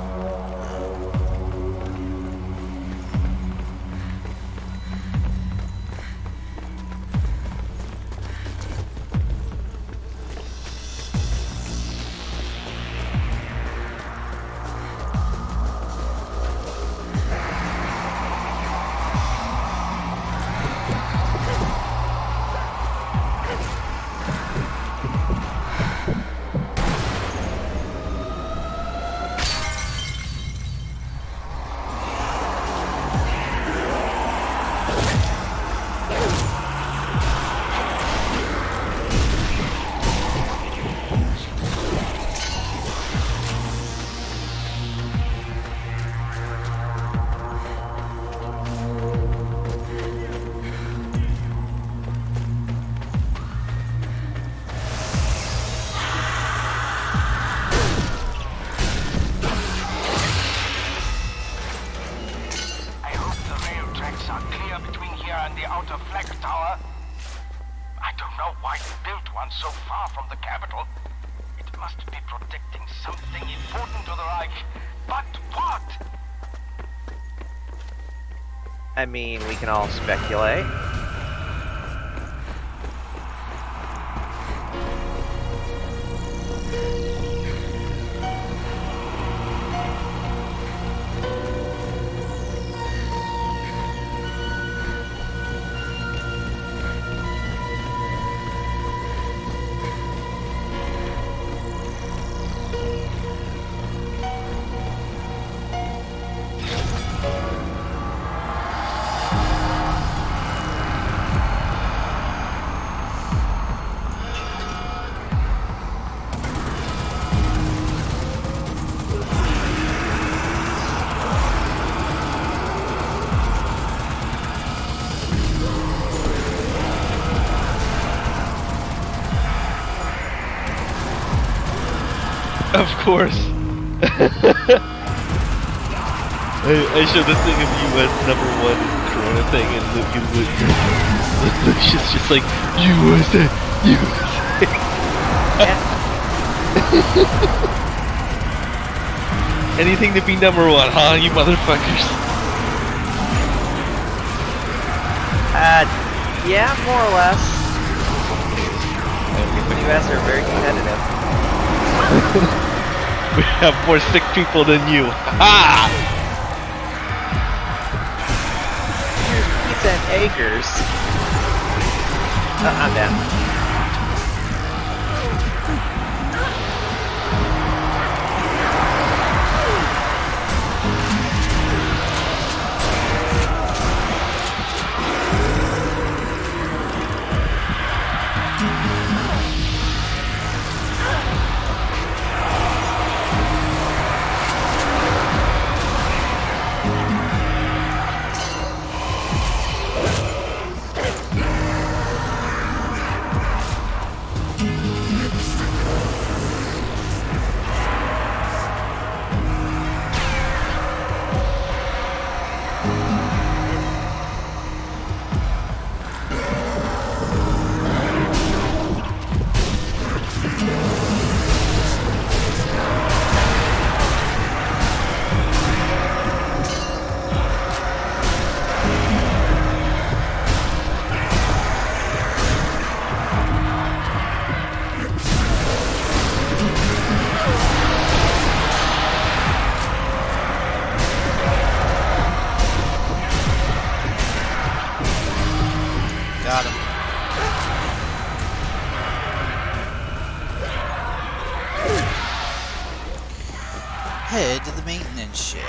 know why they built one so far from the capital. It must be protecting something important to the Reich. But what? I mean, we can all speculate. Of course. I showed the thing of you as #1 Corona thing, and Lucius just like, USA, USA. Anything to be #1, huh, you motherfuckers? Yeah, more or less. The US are very competitive. We have more sick people than you. Ha! Here's pizza and acres. I'm down. Got him. Head to the maintenance shed.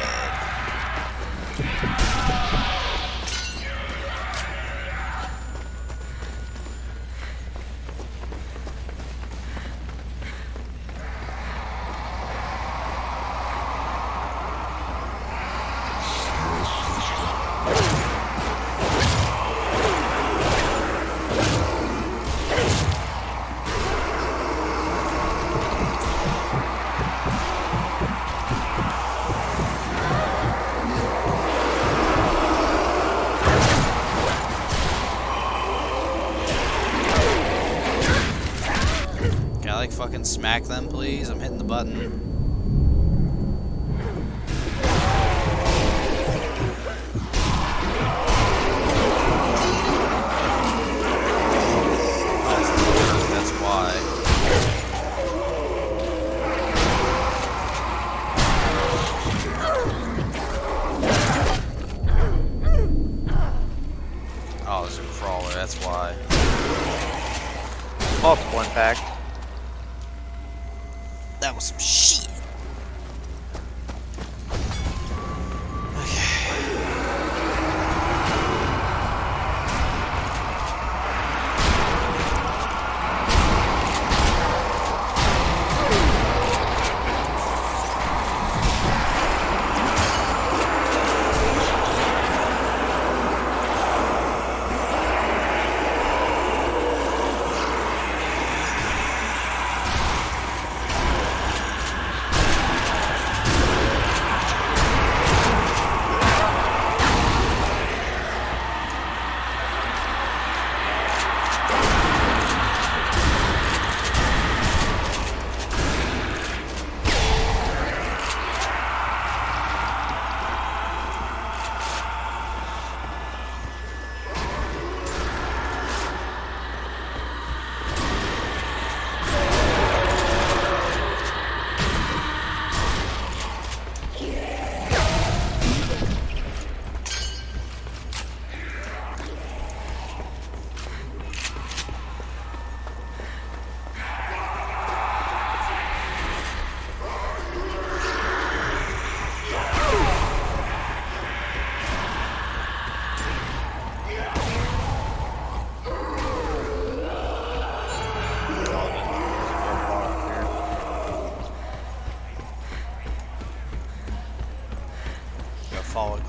Can I like fucking smack them, please? I'm hitting the button. That's why. Oh, there's a crawler, that's why. Multiple, in fact. That was some shit.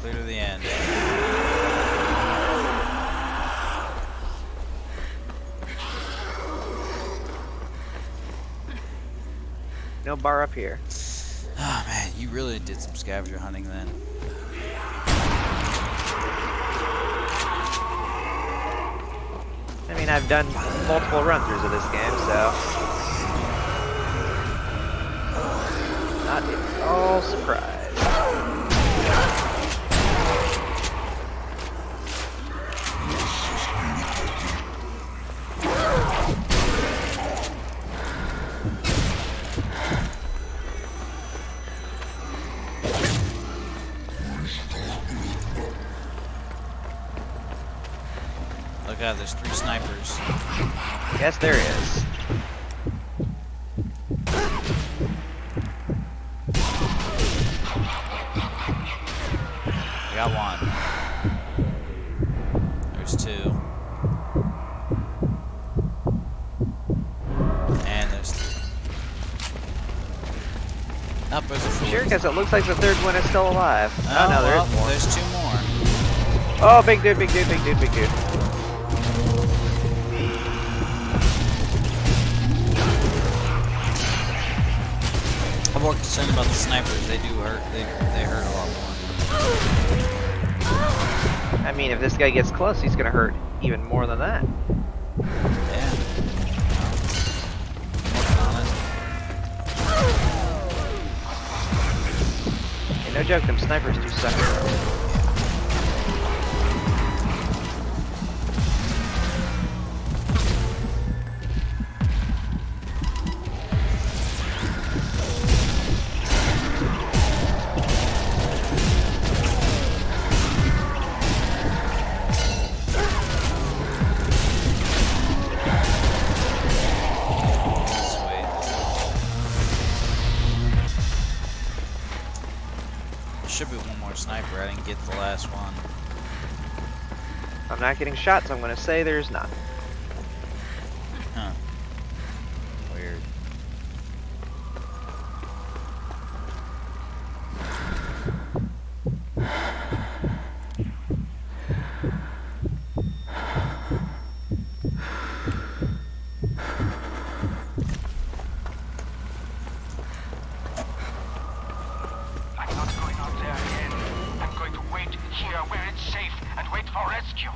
Clear to the end. No bar up here. Oh man, you really did some scavenger hunting then. I mean, I've done multiple run-throughs of this game, so... Not at all surprised. Look out, there's 3 snipers. Yes, there is. I got 1. There's 2. And there's 3. Nope, there's a 4th. Sure, because it looks like the third one is still alive. Oh, no, there well, is more. There's 2 more. Oh, big dude, big dude, big dude, big dude. I'm more concerned about the snipers. They do hurt. They hurt a lot more. I mean, if this guy gets close, he's gonna hurt even more than that. Yeah. I'm working on it. Hey, no joke, them snipers do suck. Sweet. There should be one more sniper. I didn't get the last one. I'm not getting shot, so I'm gonna say there's not. Huh. Weird. I'm not going out there again. I'm going to wait here where it's safe and wait for rescue.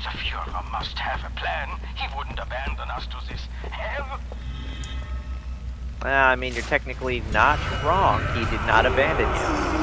The Führer must have a plan. He wouldn't abandon us to this hell. I mean, you're technically not wrong. He did not abandon you.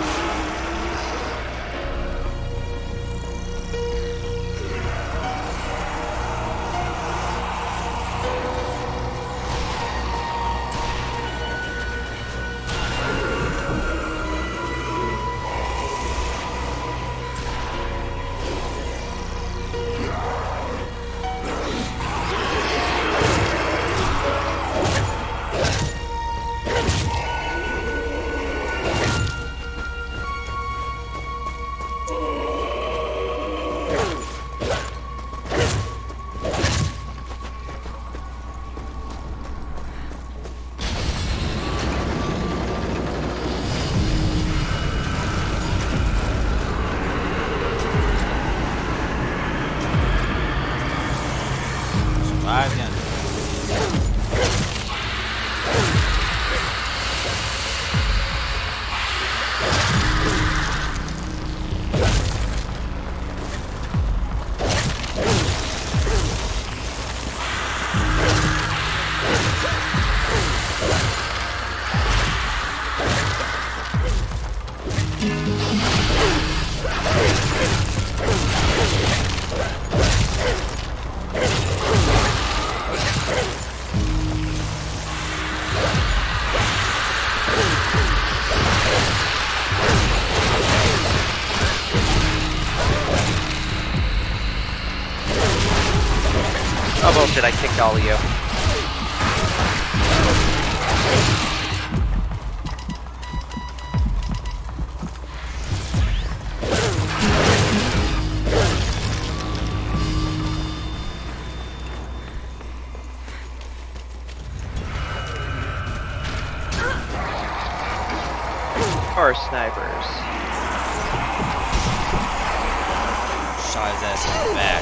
Survive again. Oh bullshit, I kicked all of you. Or snipers. draw his ass in the back.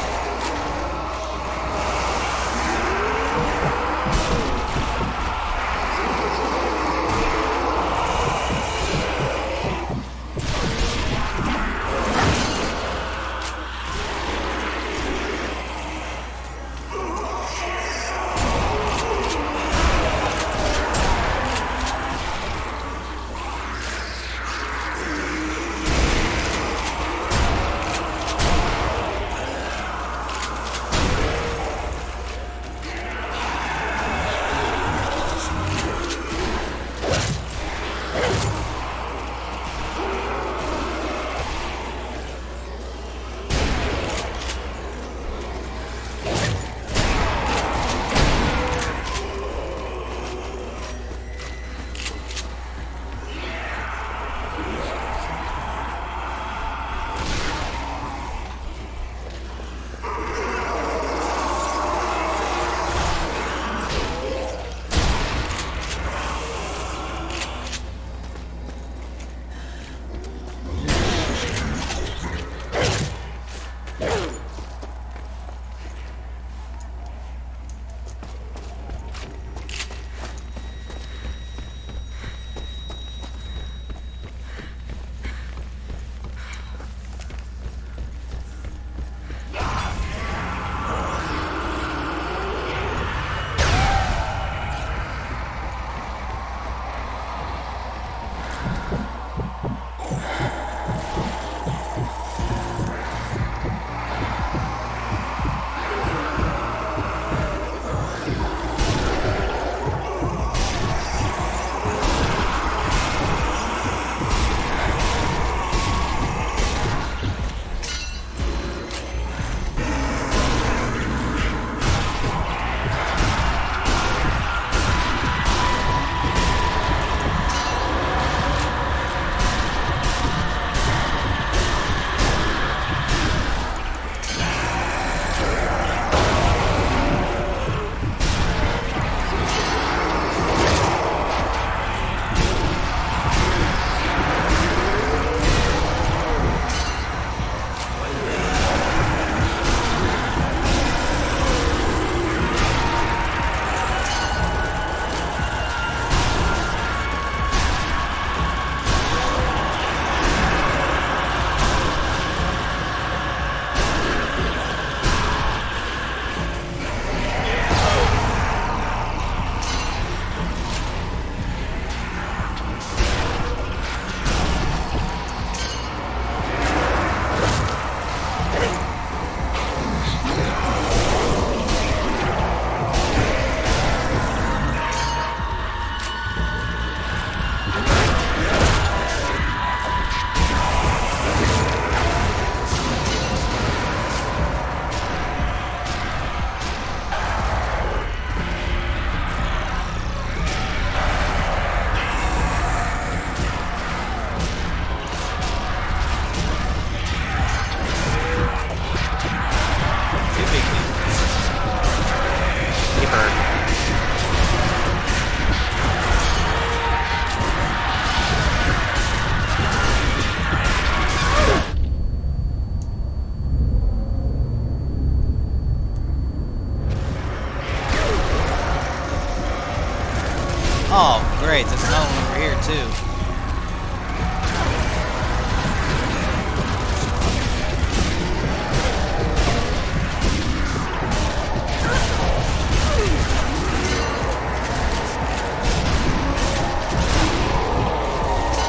Oh, great. There's another one over here, too.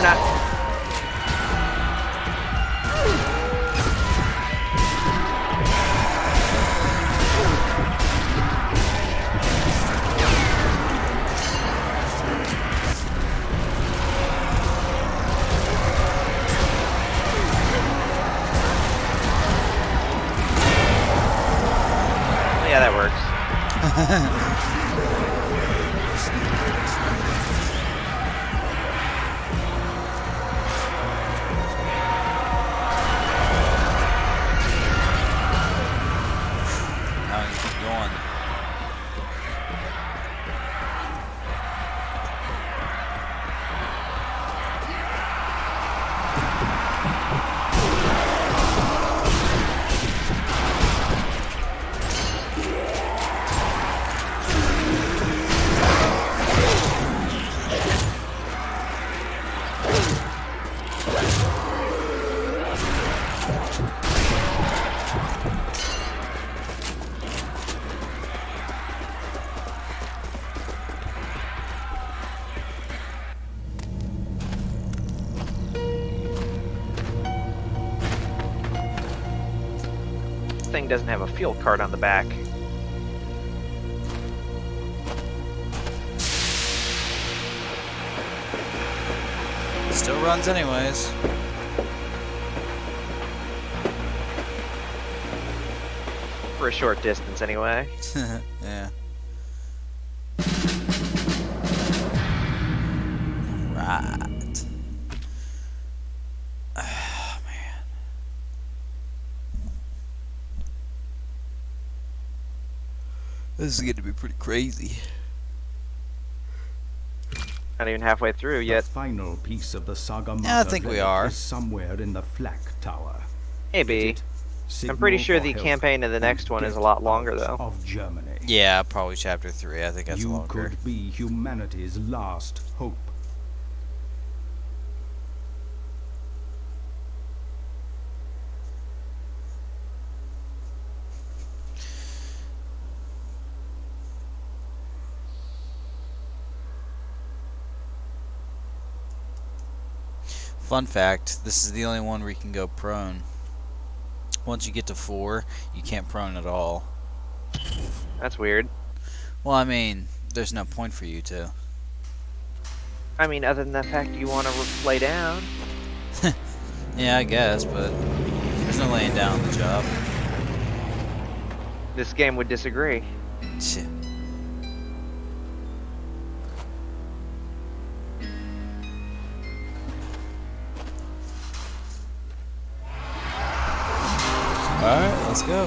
Nah. Yeah, that works. Now you keep going. thing doesn't have a fuel card on the back. Still runs anyways. For a short distance, anyway. Yeah. Right. Oh, man. This is going to be pretty crazy. Not even halfway through The yet. final piece of the Saga Yeah, I Mater think we relic are. is somewhere in the flak tower. Maybe. Get it? I'm pretty Signal sure for the help campaign of the and next one is a get lot longer, out though. Of Germany. Yeah, probably chapter 3. I think that's You longer. could be humanity's last hope. Fun fact, this is the only one where you can go prone. Once you get to 4, you can't prone at all. That's weird. Well, I mean, there's no point for you to. I mean, other than the fact you want to lay down. Yeah, I guess, but there's no laying down on the job. This game would disagree. Shit. Alright, let's go.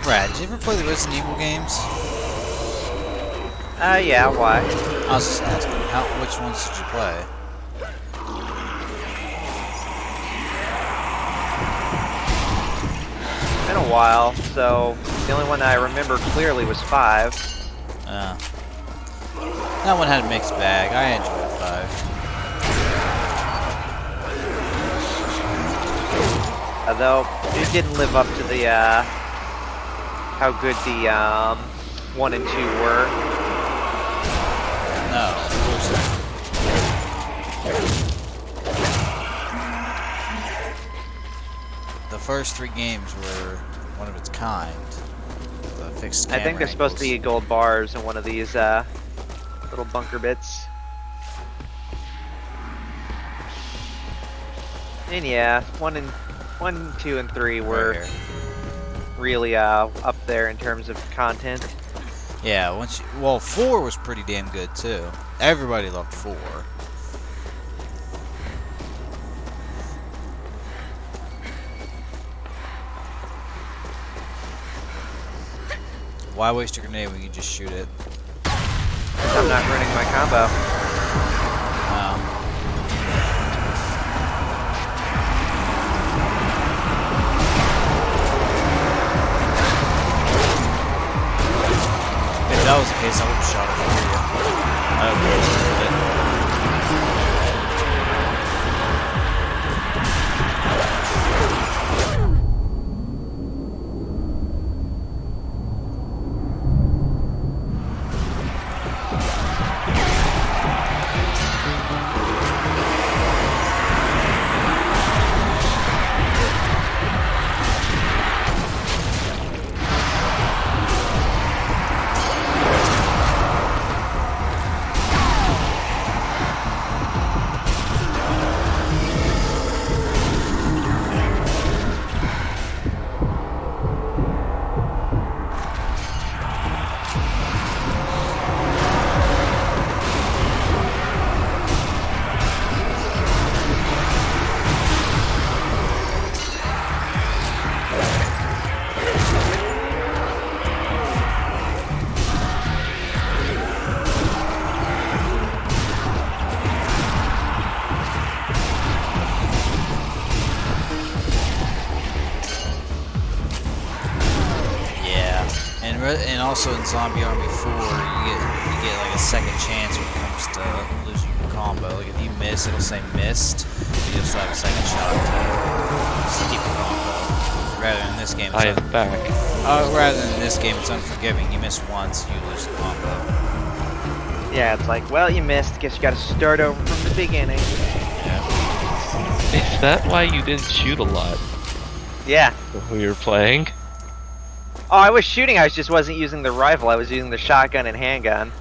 Brad, did you ever play the Resident Evil games? Yeah, why? I was just asking, which ones did you play? It's been a while, so the only one that I remember clearly was 5. That one had a mixed bag. I enjoyed 5. Although, it didn't live up to the, how good the, 1 and 2 were. No, of course not. The first 3 games were one of its kind. The fixed I think there's supposed to be gold bars in one of these, little bunker bits. And yeah, 1 and 1, 2, and 3 Right were here. really up there in terms of content. Yeah, well, 4 was pretty damn good too. Everybody loved 4. Why waste a grenade when you just shoot it? I'm not ruining my combo. If that was the case, I would have shot it for you. I would have it. And also in Zombie Army 4, you get like a second chance when it comes to losing your combo. Like if you miss, it'll say missed, but you'll still have a second shot to keep your combo. Rather than this game, I am back. rather than this game, it's unforgiving. You miss once, you lose the combo. Yeah, it's like, well, you missed. Guess you got to start over from the beginning. Yeah. Is that why you didn't shoot a lot Yeah. when you were playing? Oh, I was shooting. I just wasn't using the rifle. I was using the shotgun and handgun.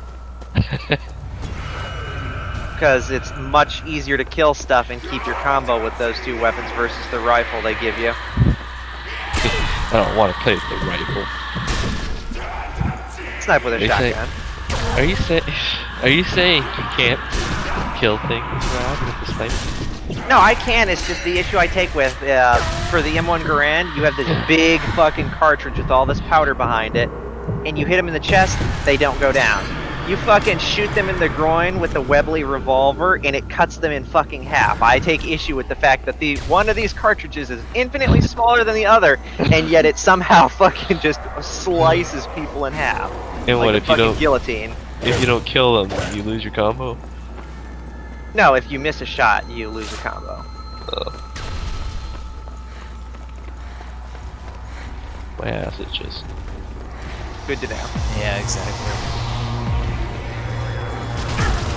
Because it's much easier to kill stuff and keep your combo with those two weapons versus the rifle they give you. I don't want to play with the rifle. Snipe with a shotgun. Are you saying you can't kill things, Rob, with the sniper? No, I can. It's just the issue I take with for the M1 Garand. You have this big fucking cartridge with all this powder behind it, and you hit them in the chest, they don't go down. You fucking shoot them in the groin with the Webley revolver, and it cuts them in fucking half. I take issue with the fact that one of these cartridges is infinitely smaller than the other, and yet it somehow fucking just slices people in half. And like what a if you fucking don't? guillotine. If you don't kill them, you lose your combo. No, if you miss a shot, you lose a combo. My ass itches. Good to know. Yeah, exactly.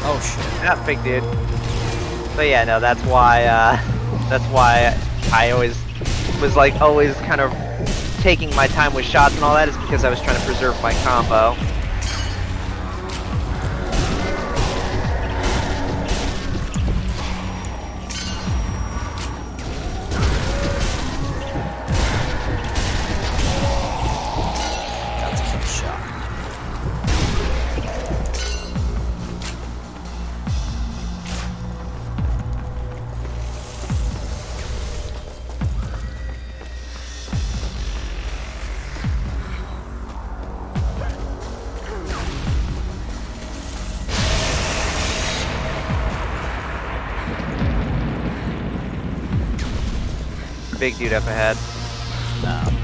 Oh shit. Yeah, big dude. But yeah, no, that's why I always was like always kind of taking my time with shots and all that is because I was trying to preserve my combo. Got to keep a shot. Big dude up ahead. No.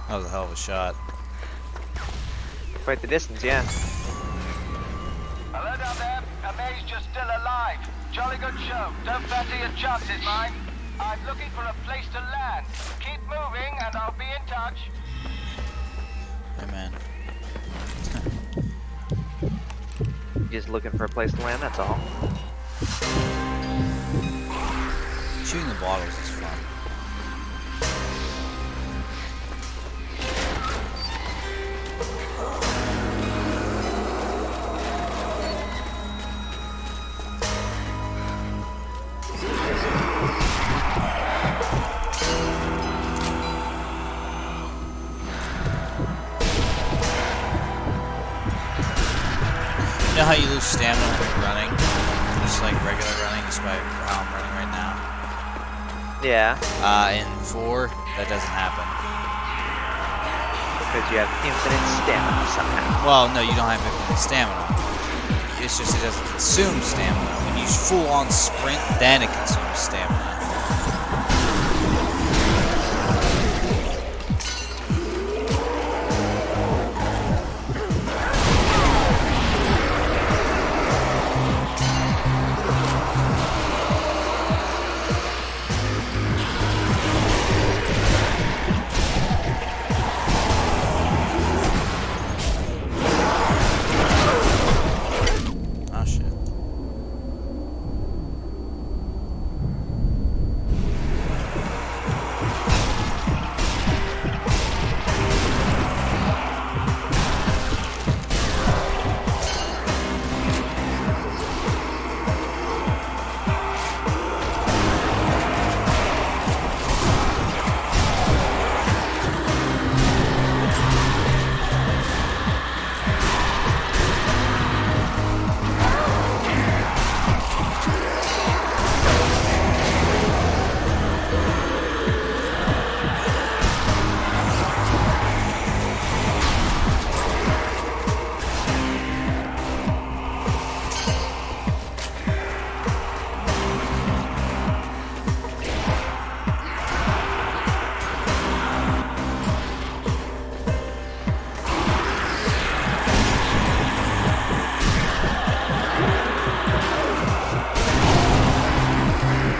That was a hell of a shot. Quite the distance, yeah. Hello down there. Amazed you're still alive. Jolly good show. Don't fancy your chances, mind. I'm looking for a place to land. Keep moving and I'll be in touch. Hey, man. Just looking for a place to land, that's all. Shooting the bottles is fun. You know how you lose stamina when you're running? Just like regular running, despite how I'm running right now. Yeah, In 4, that doesn't happen. because you have infinite stamina somehow. Well, no, you don't have infinite stamina. It's just it doesn't consume stamina. When you full-on sprint, then it consumes stamina. Oh shit.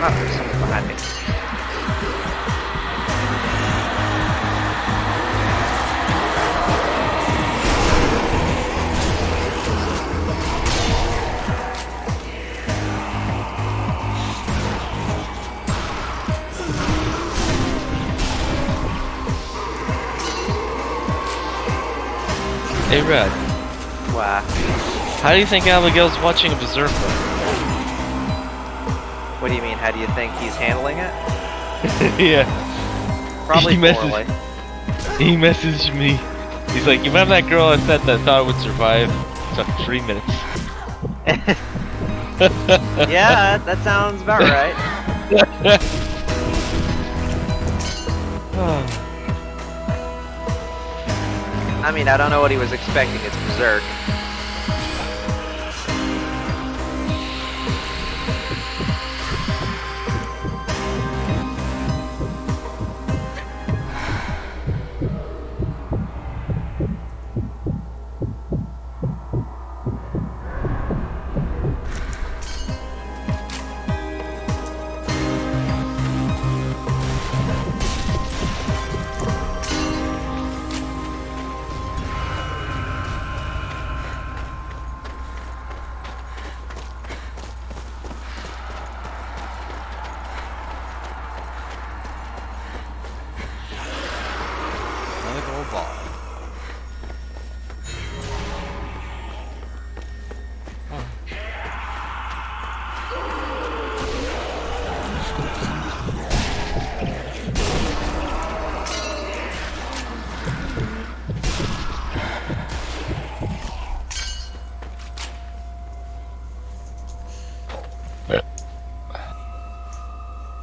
Oh, there's someone behind me. Hey, Red. Wow. How do you think Abigail's watching a berserker? What do you mean? How do you think he's handling it? Yeah. Probably He messes- poorly. He messaged me. He's like, you remember that girl I said that thought would survive? It took 3 minutes. Yeah, that sounds about right. I mean, I don't know what he was expecting. It's Berserk. Another gold ball.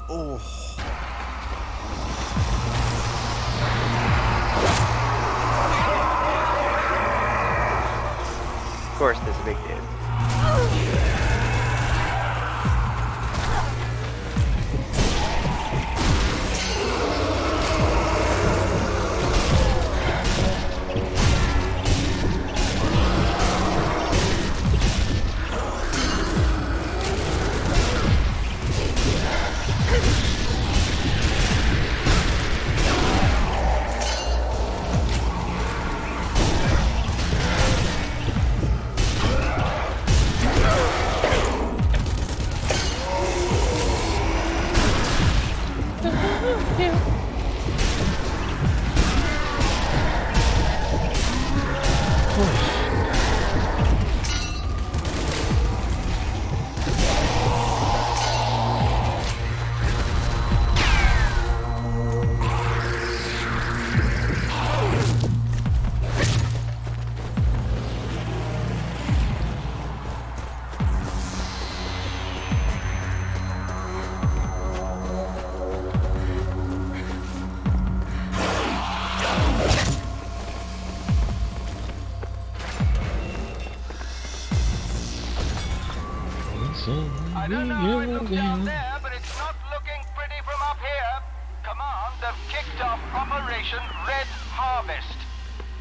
Oh. Of course, there's a big dude. I don't know how it looks down there, but it's not looking pretty from up here. Command have kicked off Operation Red Harvest.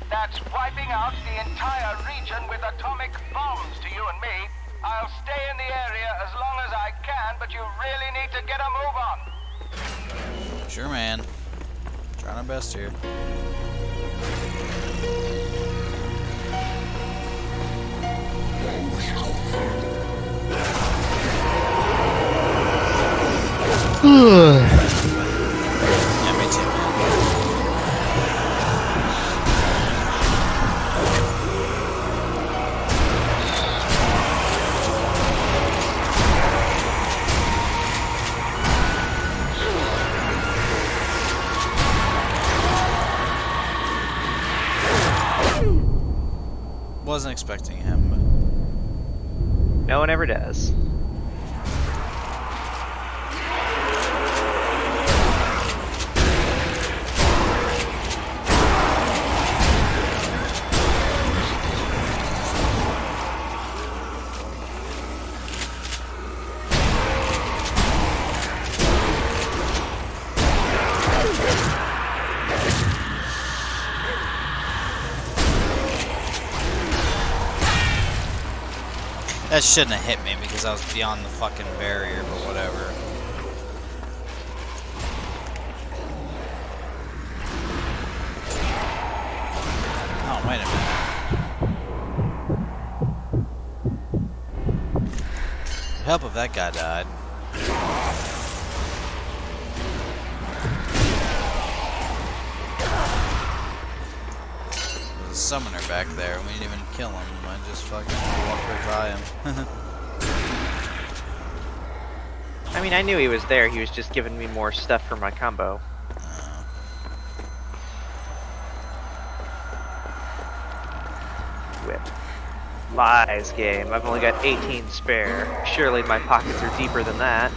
That's wiping out the entire region with atomic bombs to you and me. I'll stay in the area as long as I can, but you really need to get a move on. Sure, man. Trying our best here. Yeah, me too, man. Wasn't expecting him, but No one ever does. that shouldn't have hit me because I was beyond the fucking barrier, but whatever. Oh, wait a minute. Help if that guy died. There's a summoner back there, and we didn't even kill him. I just fucking walked right by him. I mean, I knew he was there. He was just giving me more stuff for my combo. Whip. Lies game. I've only got 18 spare. Surely my pockets are deeper than that.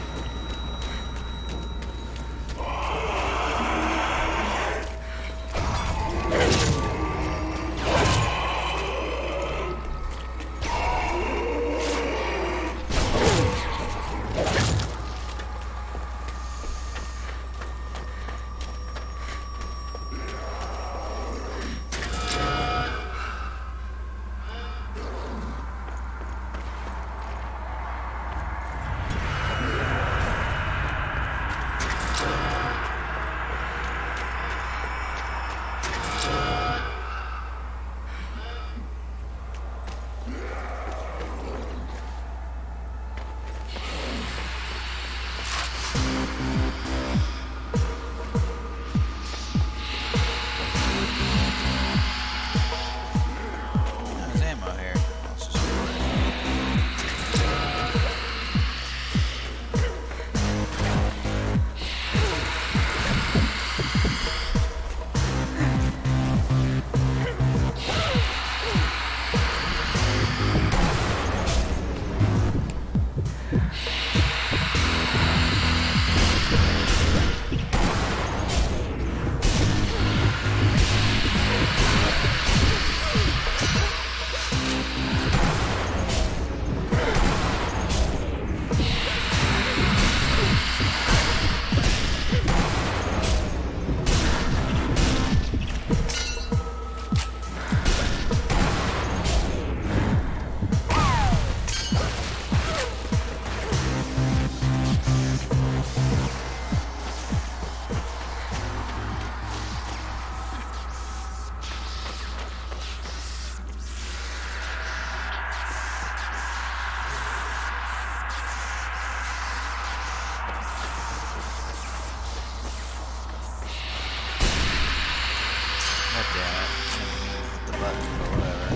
God damn it. I didn't mean to hit the button, but whatever.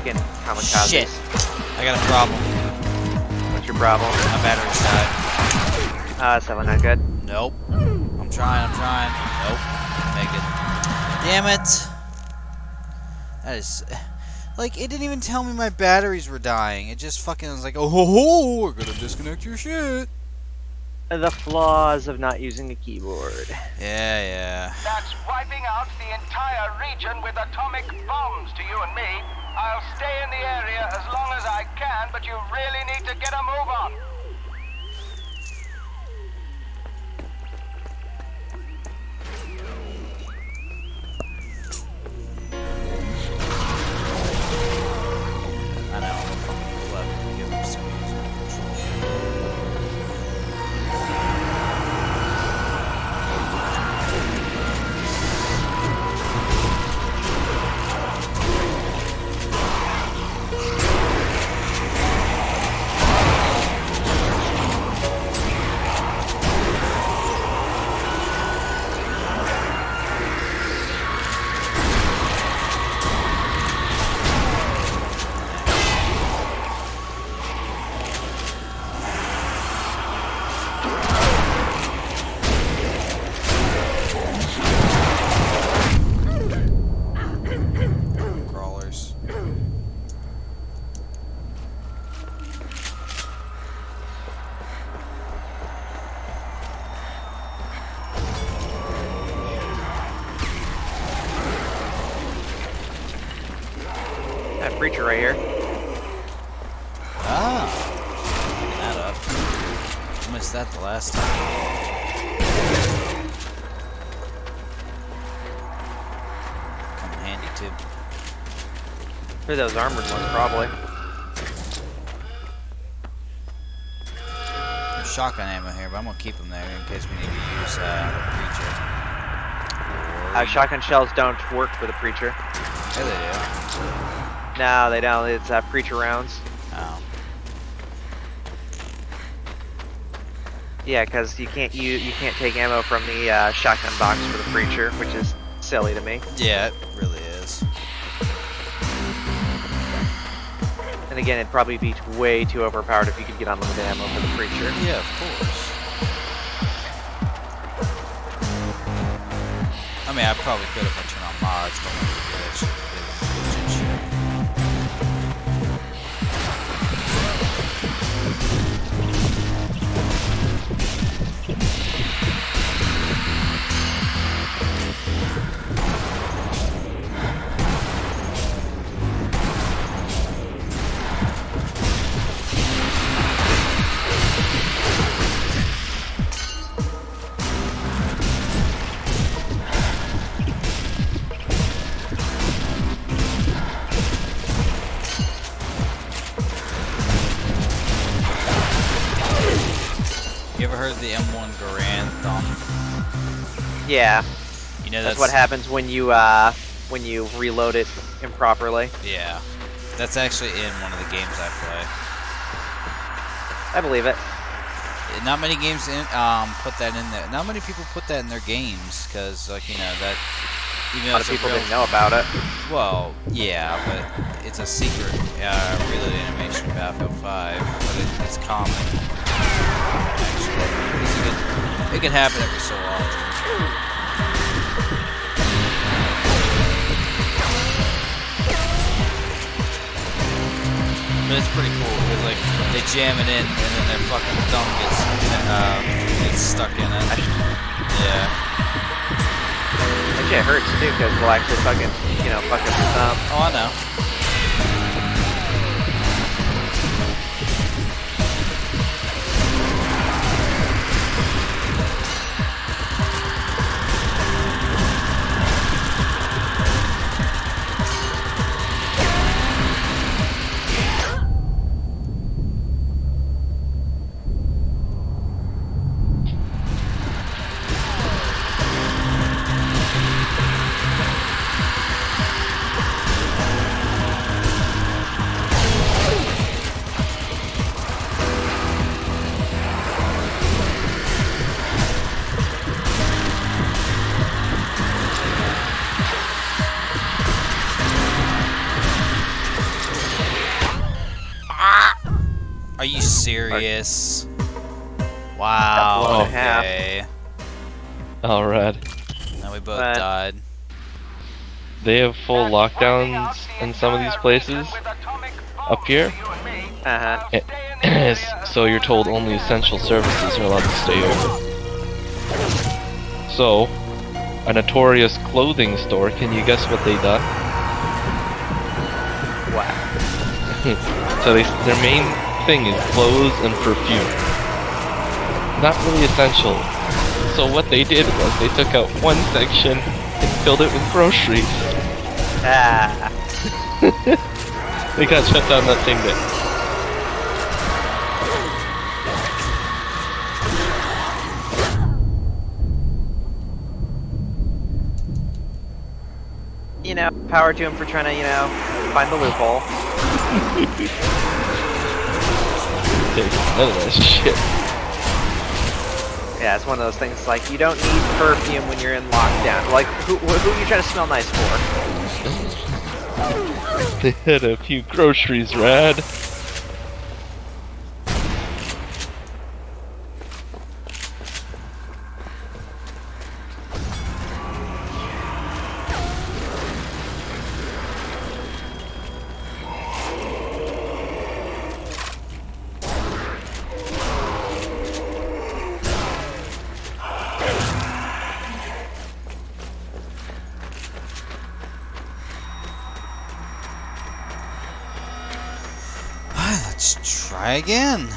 Getting kamikazes. Shit! I got a problem. What's your problem? My battery's died. That's definitely not good. Nope. I'm trying. Nope. Make it. Damn it! That is... Like, it didn't even tell me my batteries were dying. It just fucking was like, oh ho ho, we're gonna disconnect your shit. The flaws of not using a keyboard. Yeah. That's wiping out the entire region with atomic bombs to you and me. I'll stay in the area as long as I can, but you really need to get a move on. I know, I'm fucking clever to give them some user control. Crawlers. That preacher right here. Ah! Picking that up. I missed that the last time. Come in handy too. For those armored ones, probably. There's shotgun ammo here, but I'm gonna keep them there in case we need to use the preacher. Shotgun shells don't work for the preacher. Yeah, they No, they don't. It's preacher rounds. do. Oh. Yeah, because you can't take ammo from the shotgun box for the preacher, which is silly to me. Yeah, it really is. And again, it'd probably be way too overpowered if you could get unlimited ammo for the preacher. Yeah, of course. I mean, I probably could if I turn on mods, but I'm not gonna do that shit because it's legit shit. You ever heard the M1 Garand thumb? Yeah, You know that's what happens when you reload it improperly. Yeah, that's actually in one of the games I play. I believe it. Not many games put that in there. Not many people put that in their games because, like, you know, that even A though lot it's of people real, didn't know about it. Well, yeah, but it's a secret reload animation in Battlefield 5, but it's common. Actually, it can happen every so often. But it's pretty cool because, like, they jam it in and then their fucking thumb gets stuck in it. Yeah. Actually, it hurts too because we'll actually fucking fuck up your thumb. Oh, I know. Are you serious? Got Wow. blown in half. Okay. Alright. Now we both But- died. They have full lockdowns in some of these places up here. Uh-huh. So you're told only essential services are allowed to stay open. So, a notorious clothing store, can you guess what they done? Wow. So their main thing is clothes and perfume. Not really essential. So what they did was they took out one section and filled it with groceries. Ah. They got shut down that same day. You know, power to him for trying to, you know, find the loophole. Take none of that shit. Yeah, it's one of those things like you don't need perfume when you're in lockdown. Like, who are you trying to smell nice for? They had a few groceries, rad. Let's try again.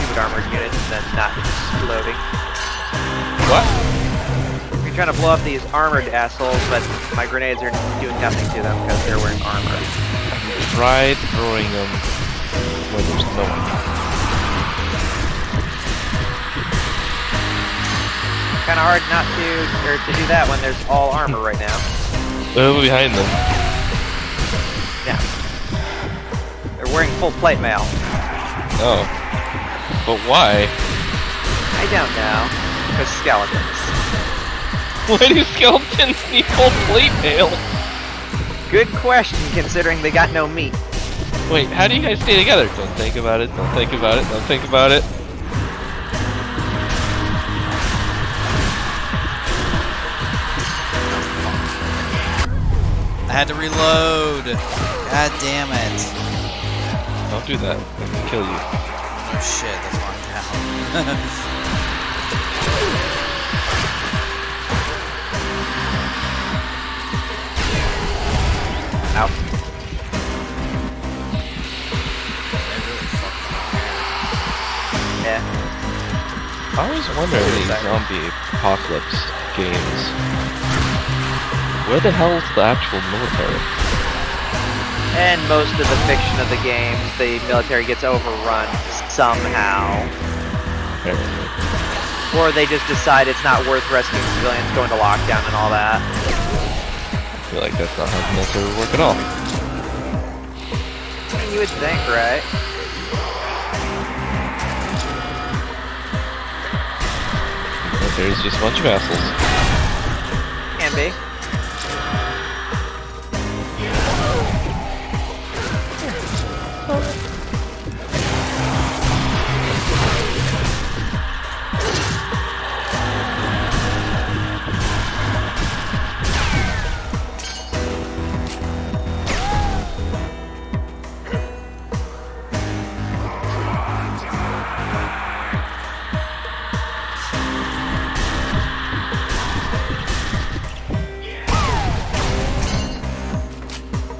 Stupid armored units and then not exploding. What? You're trying to blow up these armored assholes, but my grenades are doing nothing to them because they're wearing armor. Try throwing them where there's no one. Kind of hard not to, or to do that when there's all armor right now. They're behind them. Yeah. They're wearing full plate mail. Oh. But why? I don't know. Because skeletons. Why do skeletons need full plate mail? Good question, considering they got no meat. Wait, how do you guys stay together? Don't think about it, don't think about it, don't think about it. I had to reload. God damn it. Don't do that. I can kill you. Oh shit, that's why I'm down. Ow. They really fucked me. Yeah. I always wonder in these zombie apocalypse games, Where the hell's the actual military? And most of the fiction of the game, the military gets overrun somehow. Apparently. Or they just decide it's not worth rescuing civilians going to lockdown and all that. I feel like that's not how the military would work at all. You would think, right? Military's just a bunch of assholes. Can be.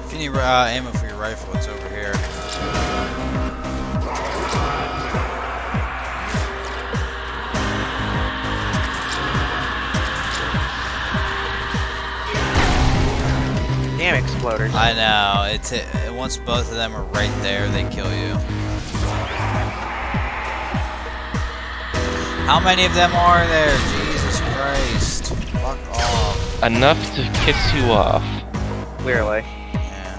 If you need ammo for your rifle, it's over here. Damn exploders. I know. Once both of them are right there, they kill you. How many of them are there? Jesus Christ. Fuck off. Enough to kiss you off. Clearly. Yeah.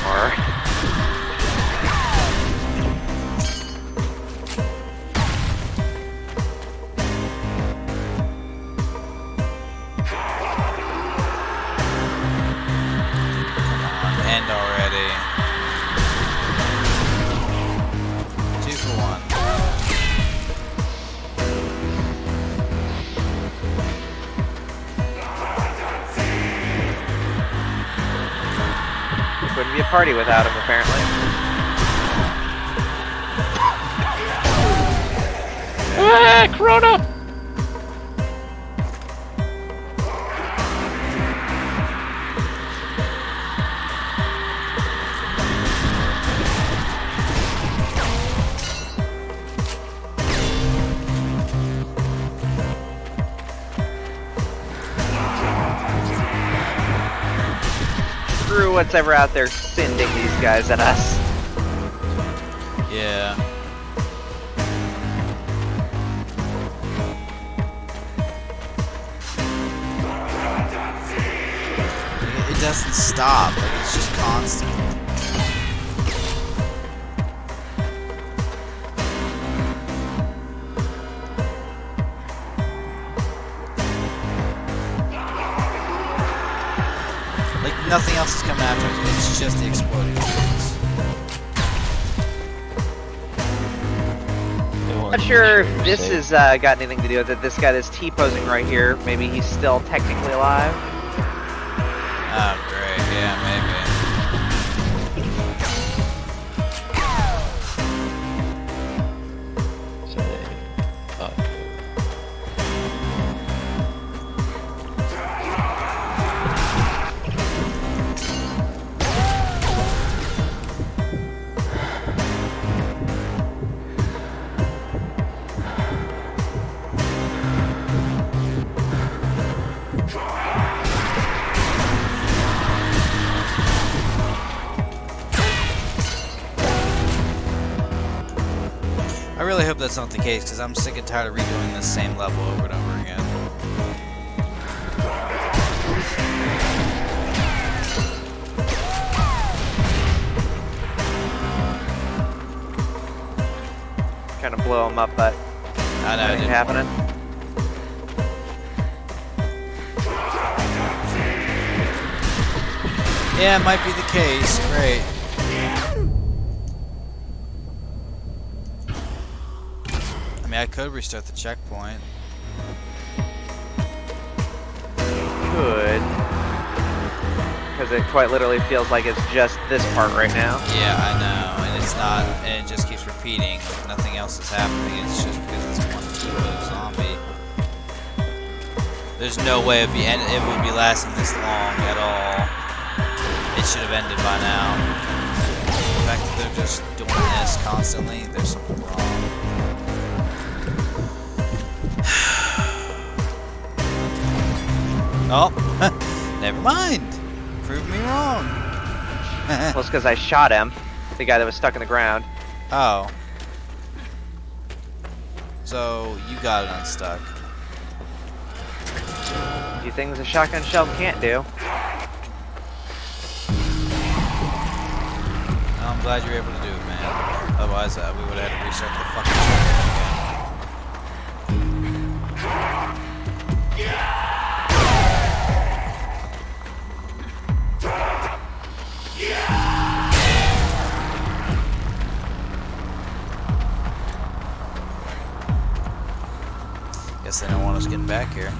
More. End already. 2 for 1. Wouldn't be a party without him, apparently. Ah, Corona! Screw what's ever out there sending these guys at us. Yeah. It doesn't stop. Like, it's just constant. Like, nothing else is coming after us. It's just the exploding things. Not sure if this has got anything to do with it. This guy that's T-posing right here, maybe he's still technically alive. Oh, great. Yeah, maybe. I really hope that's not the case, because I'm sick and tired of redoing this same level over and over again. Trying to blow him up, but I know. nothing happening. Yeah, it might be the case. Great. I mean, I could restart the checkpoint. Could. Because it quite literally feels like it's just this part right now. Yeah, I know, and it's not, and it just keeps repeating. Nothing else is happening. It's just because it's one T-pose zombie. There's no way it would be lasting this long at all. It should have ended by now. fact that they're just doing this constantly, there's something wrong. Oh, never mind. Prove me wrong. Well, it's because I shot him, the guy that was stuck in the ground. Oh. So, you got it unstuck. A few things a shotgun shell can't do. I'm glad you were able to do it, man. Otherwise, we would have had to restart the fucking shotgun again. Guess they don't want us getting back here.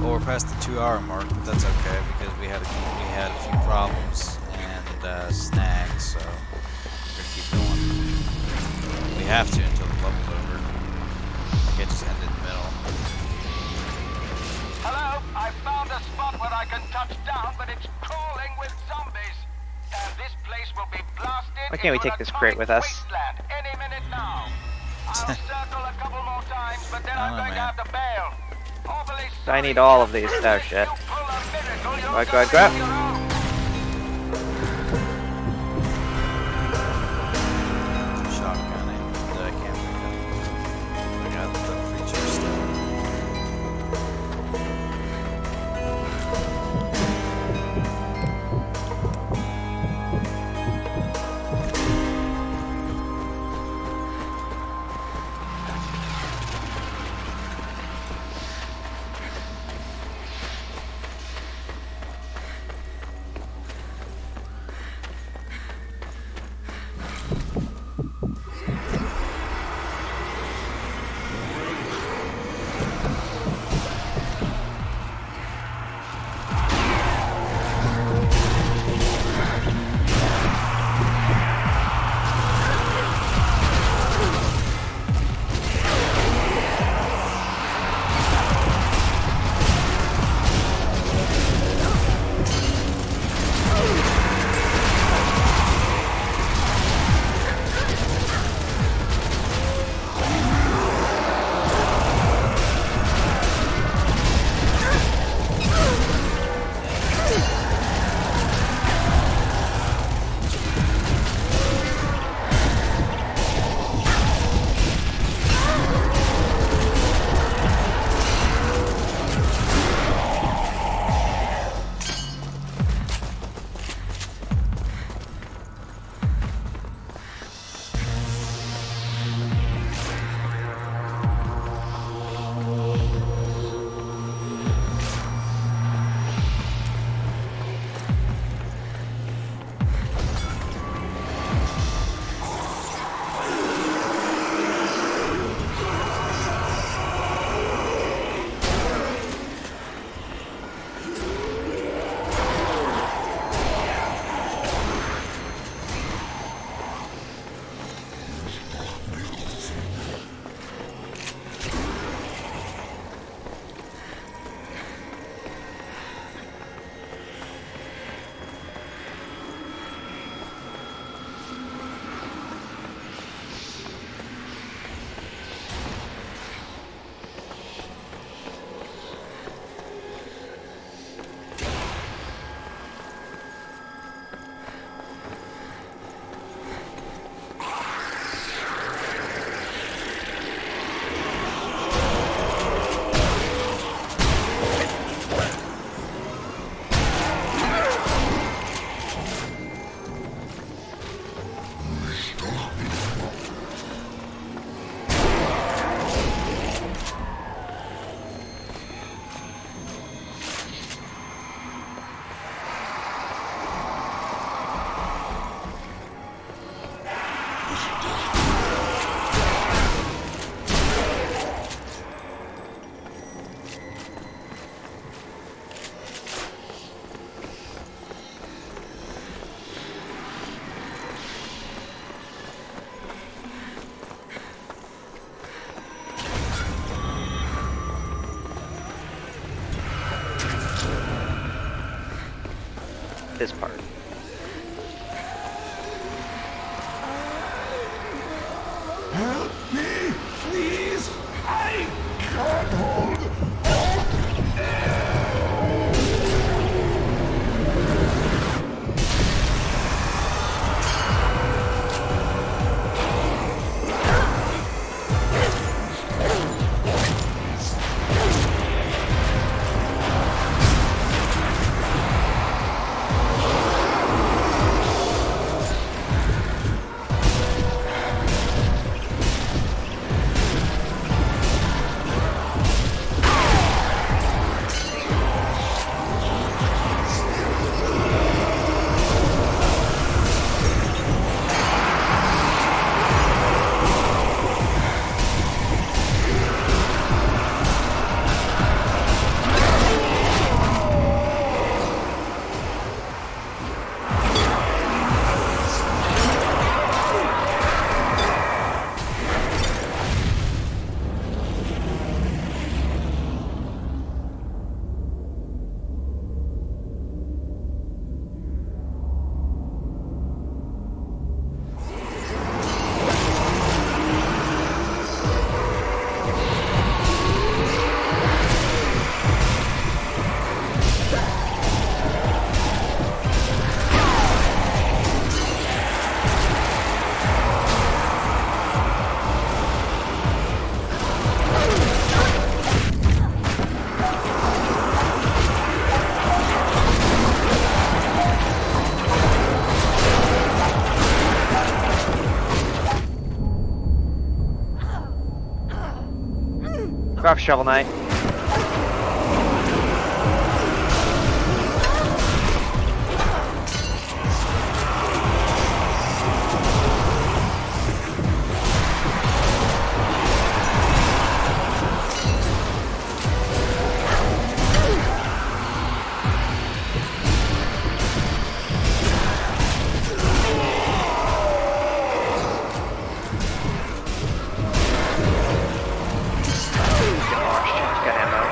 Well, we're past the 2-hour mark, but that's okay because we had a few problems and snags, so we're gonna keep going. We have to until the level's over. We can't just end it in the middle. Hello, I found a spot where I can touch down, but it's crawling with zombies. And this place will be blasted. Why can't we take this crate with us? Wasteland any minute now. I'll circle a couple more times, but then I'm going to have to bail. I need all of these. Oh shit. Go ahead, grab. Shotgunning that I can't pick up. I got the creature still. this part. Help me, please! I can't hold Rough Shovel Knight. Got ammo.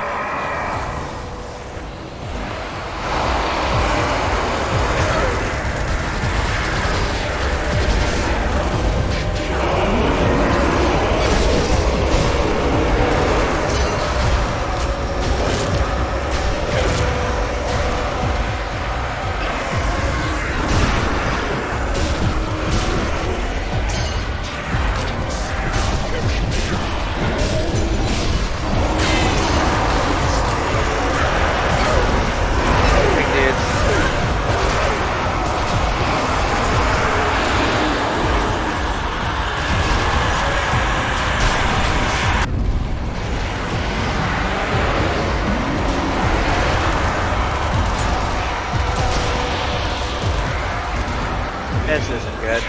Big dudes. This isn't good.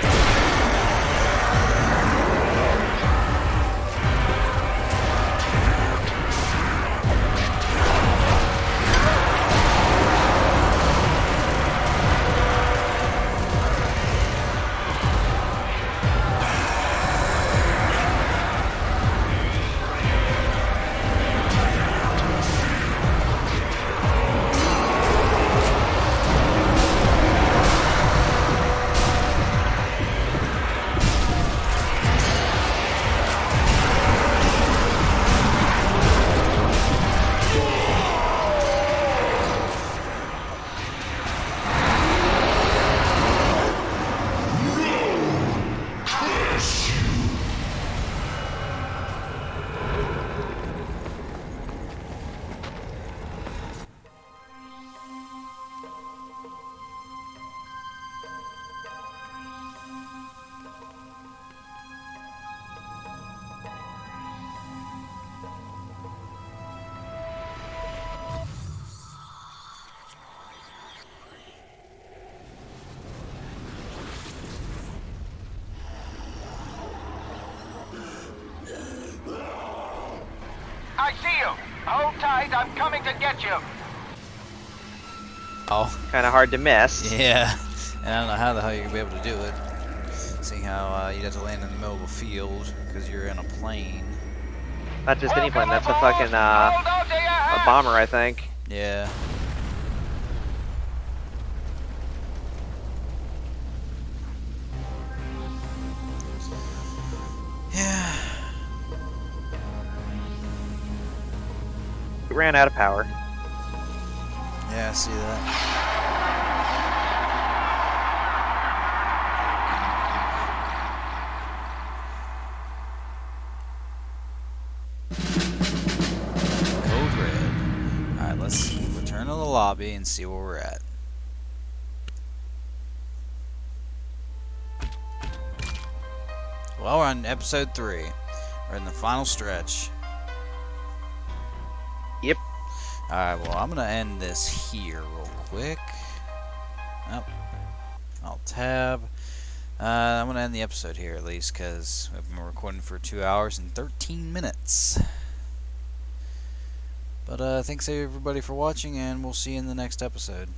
I see you. Hold tight, I'm coming to get you. Oh, Kind of hard to miss. yeah. And I don't know how the hell you're gonna be able to do it. Seeing how you'd have to land in the middle of a field because you're in a plane. Not just any plane. That's a fucking Hold on to your a hats. bomber, I think. Yeah. Yeah. It ran out of power. Yeah, I see that. Code red. Alright, let's return to the lobby and see where we're at. Well, we're on episode 3. We're in the final stretch. Yep. Alright, well, I'm going to end this here real quick. Oh, I'll tab. I'm going to end the episode here at least because we've been recording for 2 hours and 13 minutes. But thanks everybody for watching, and we'll see you in the next episode.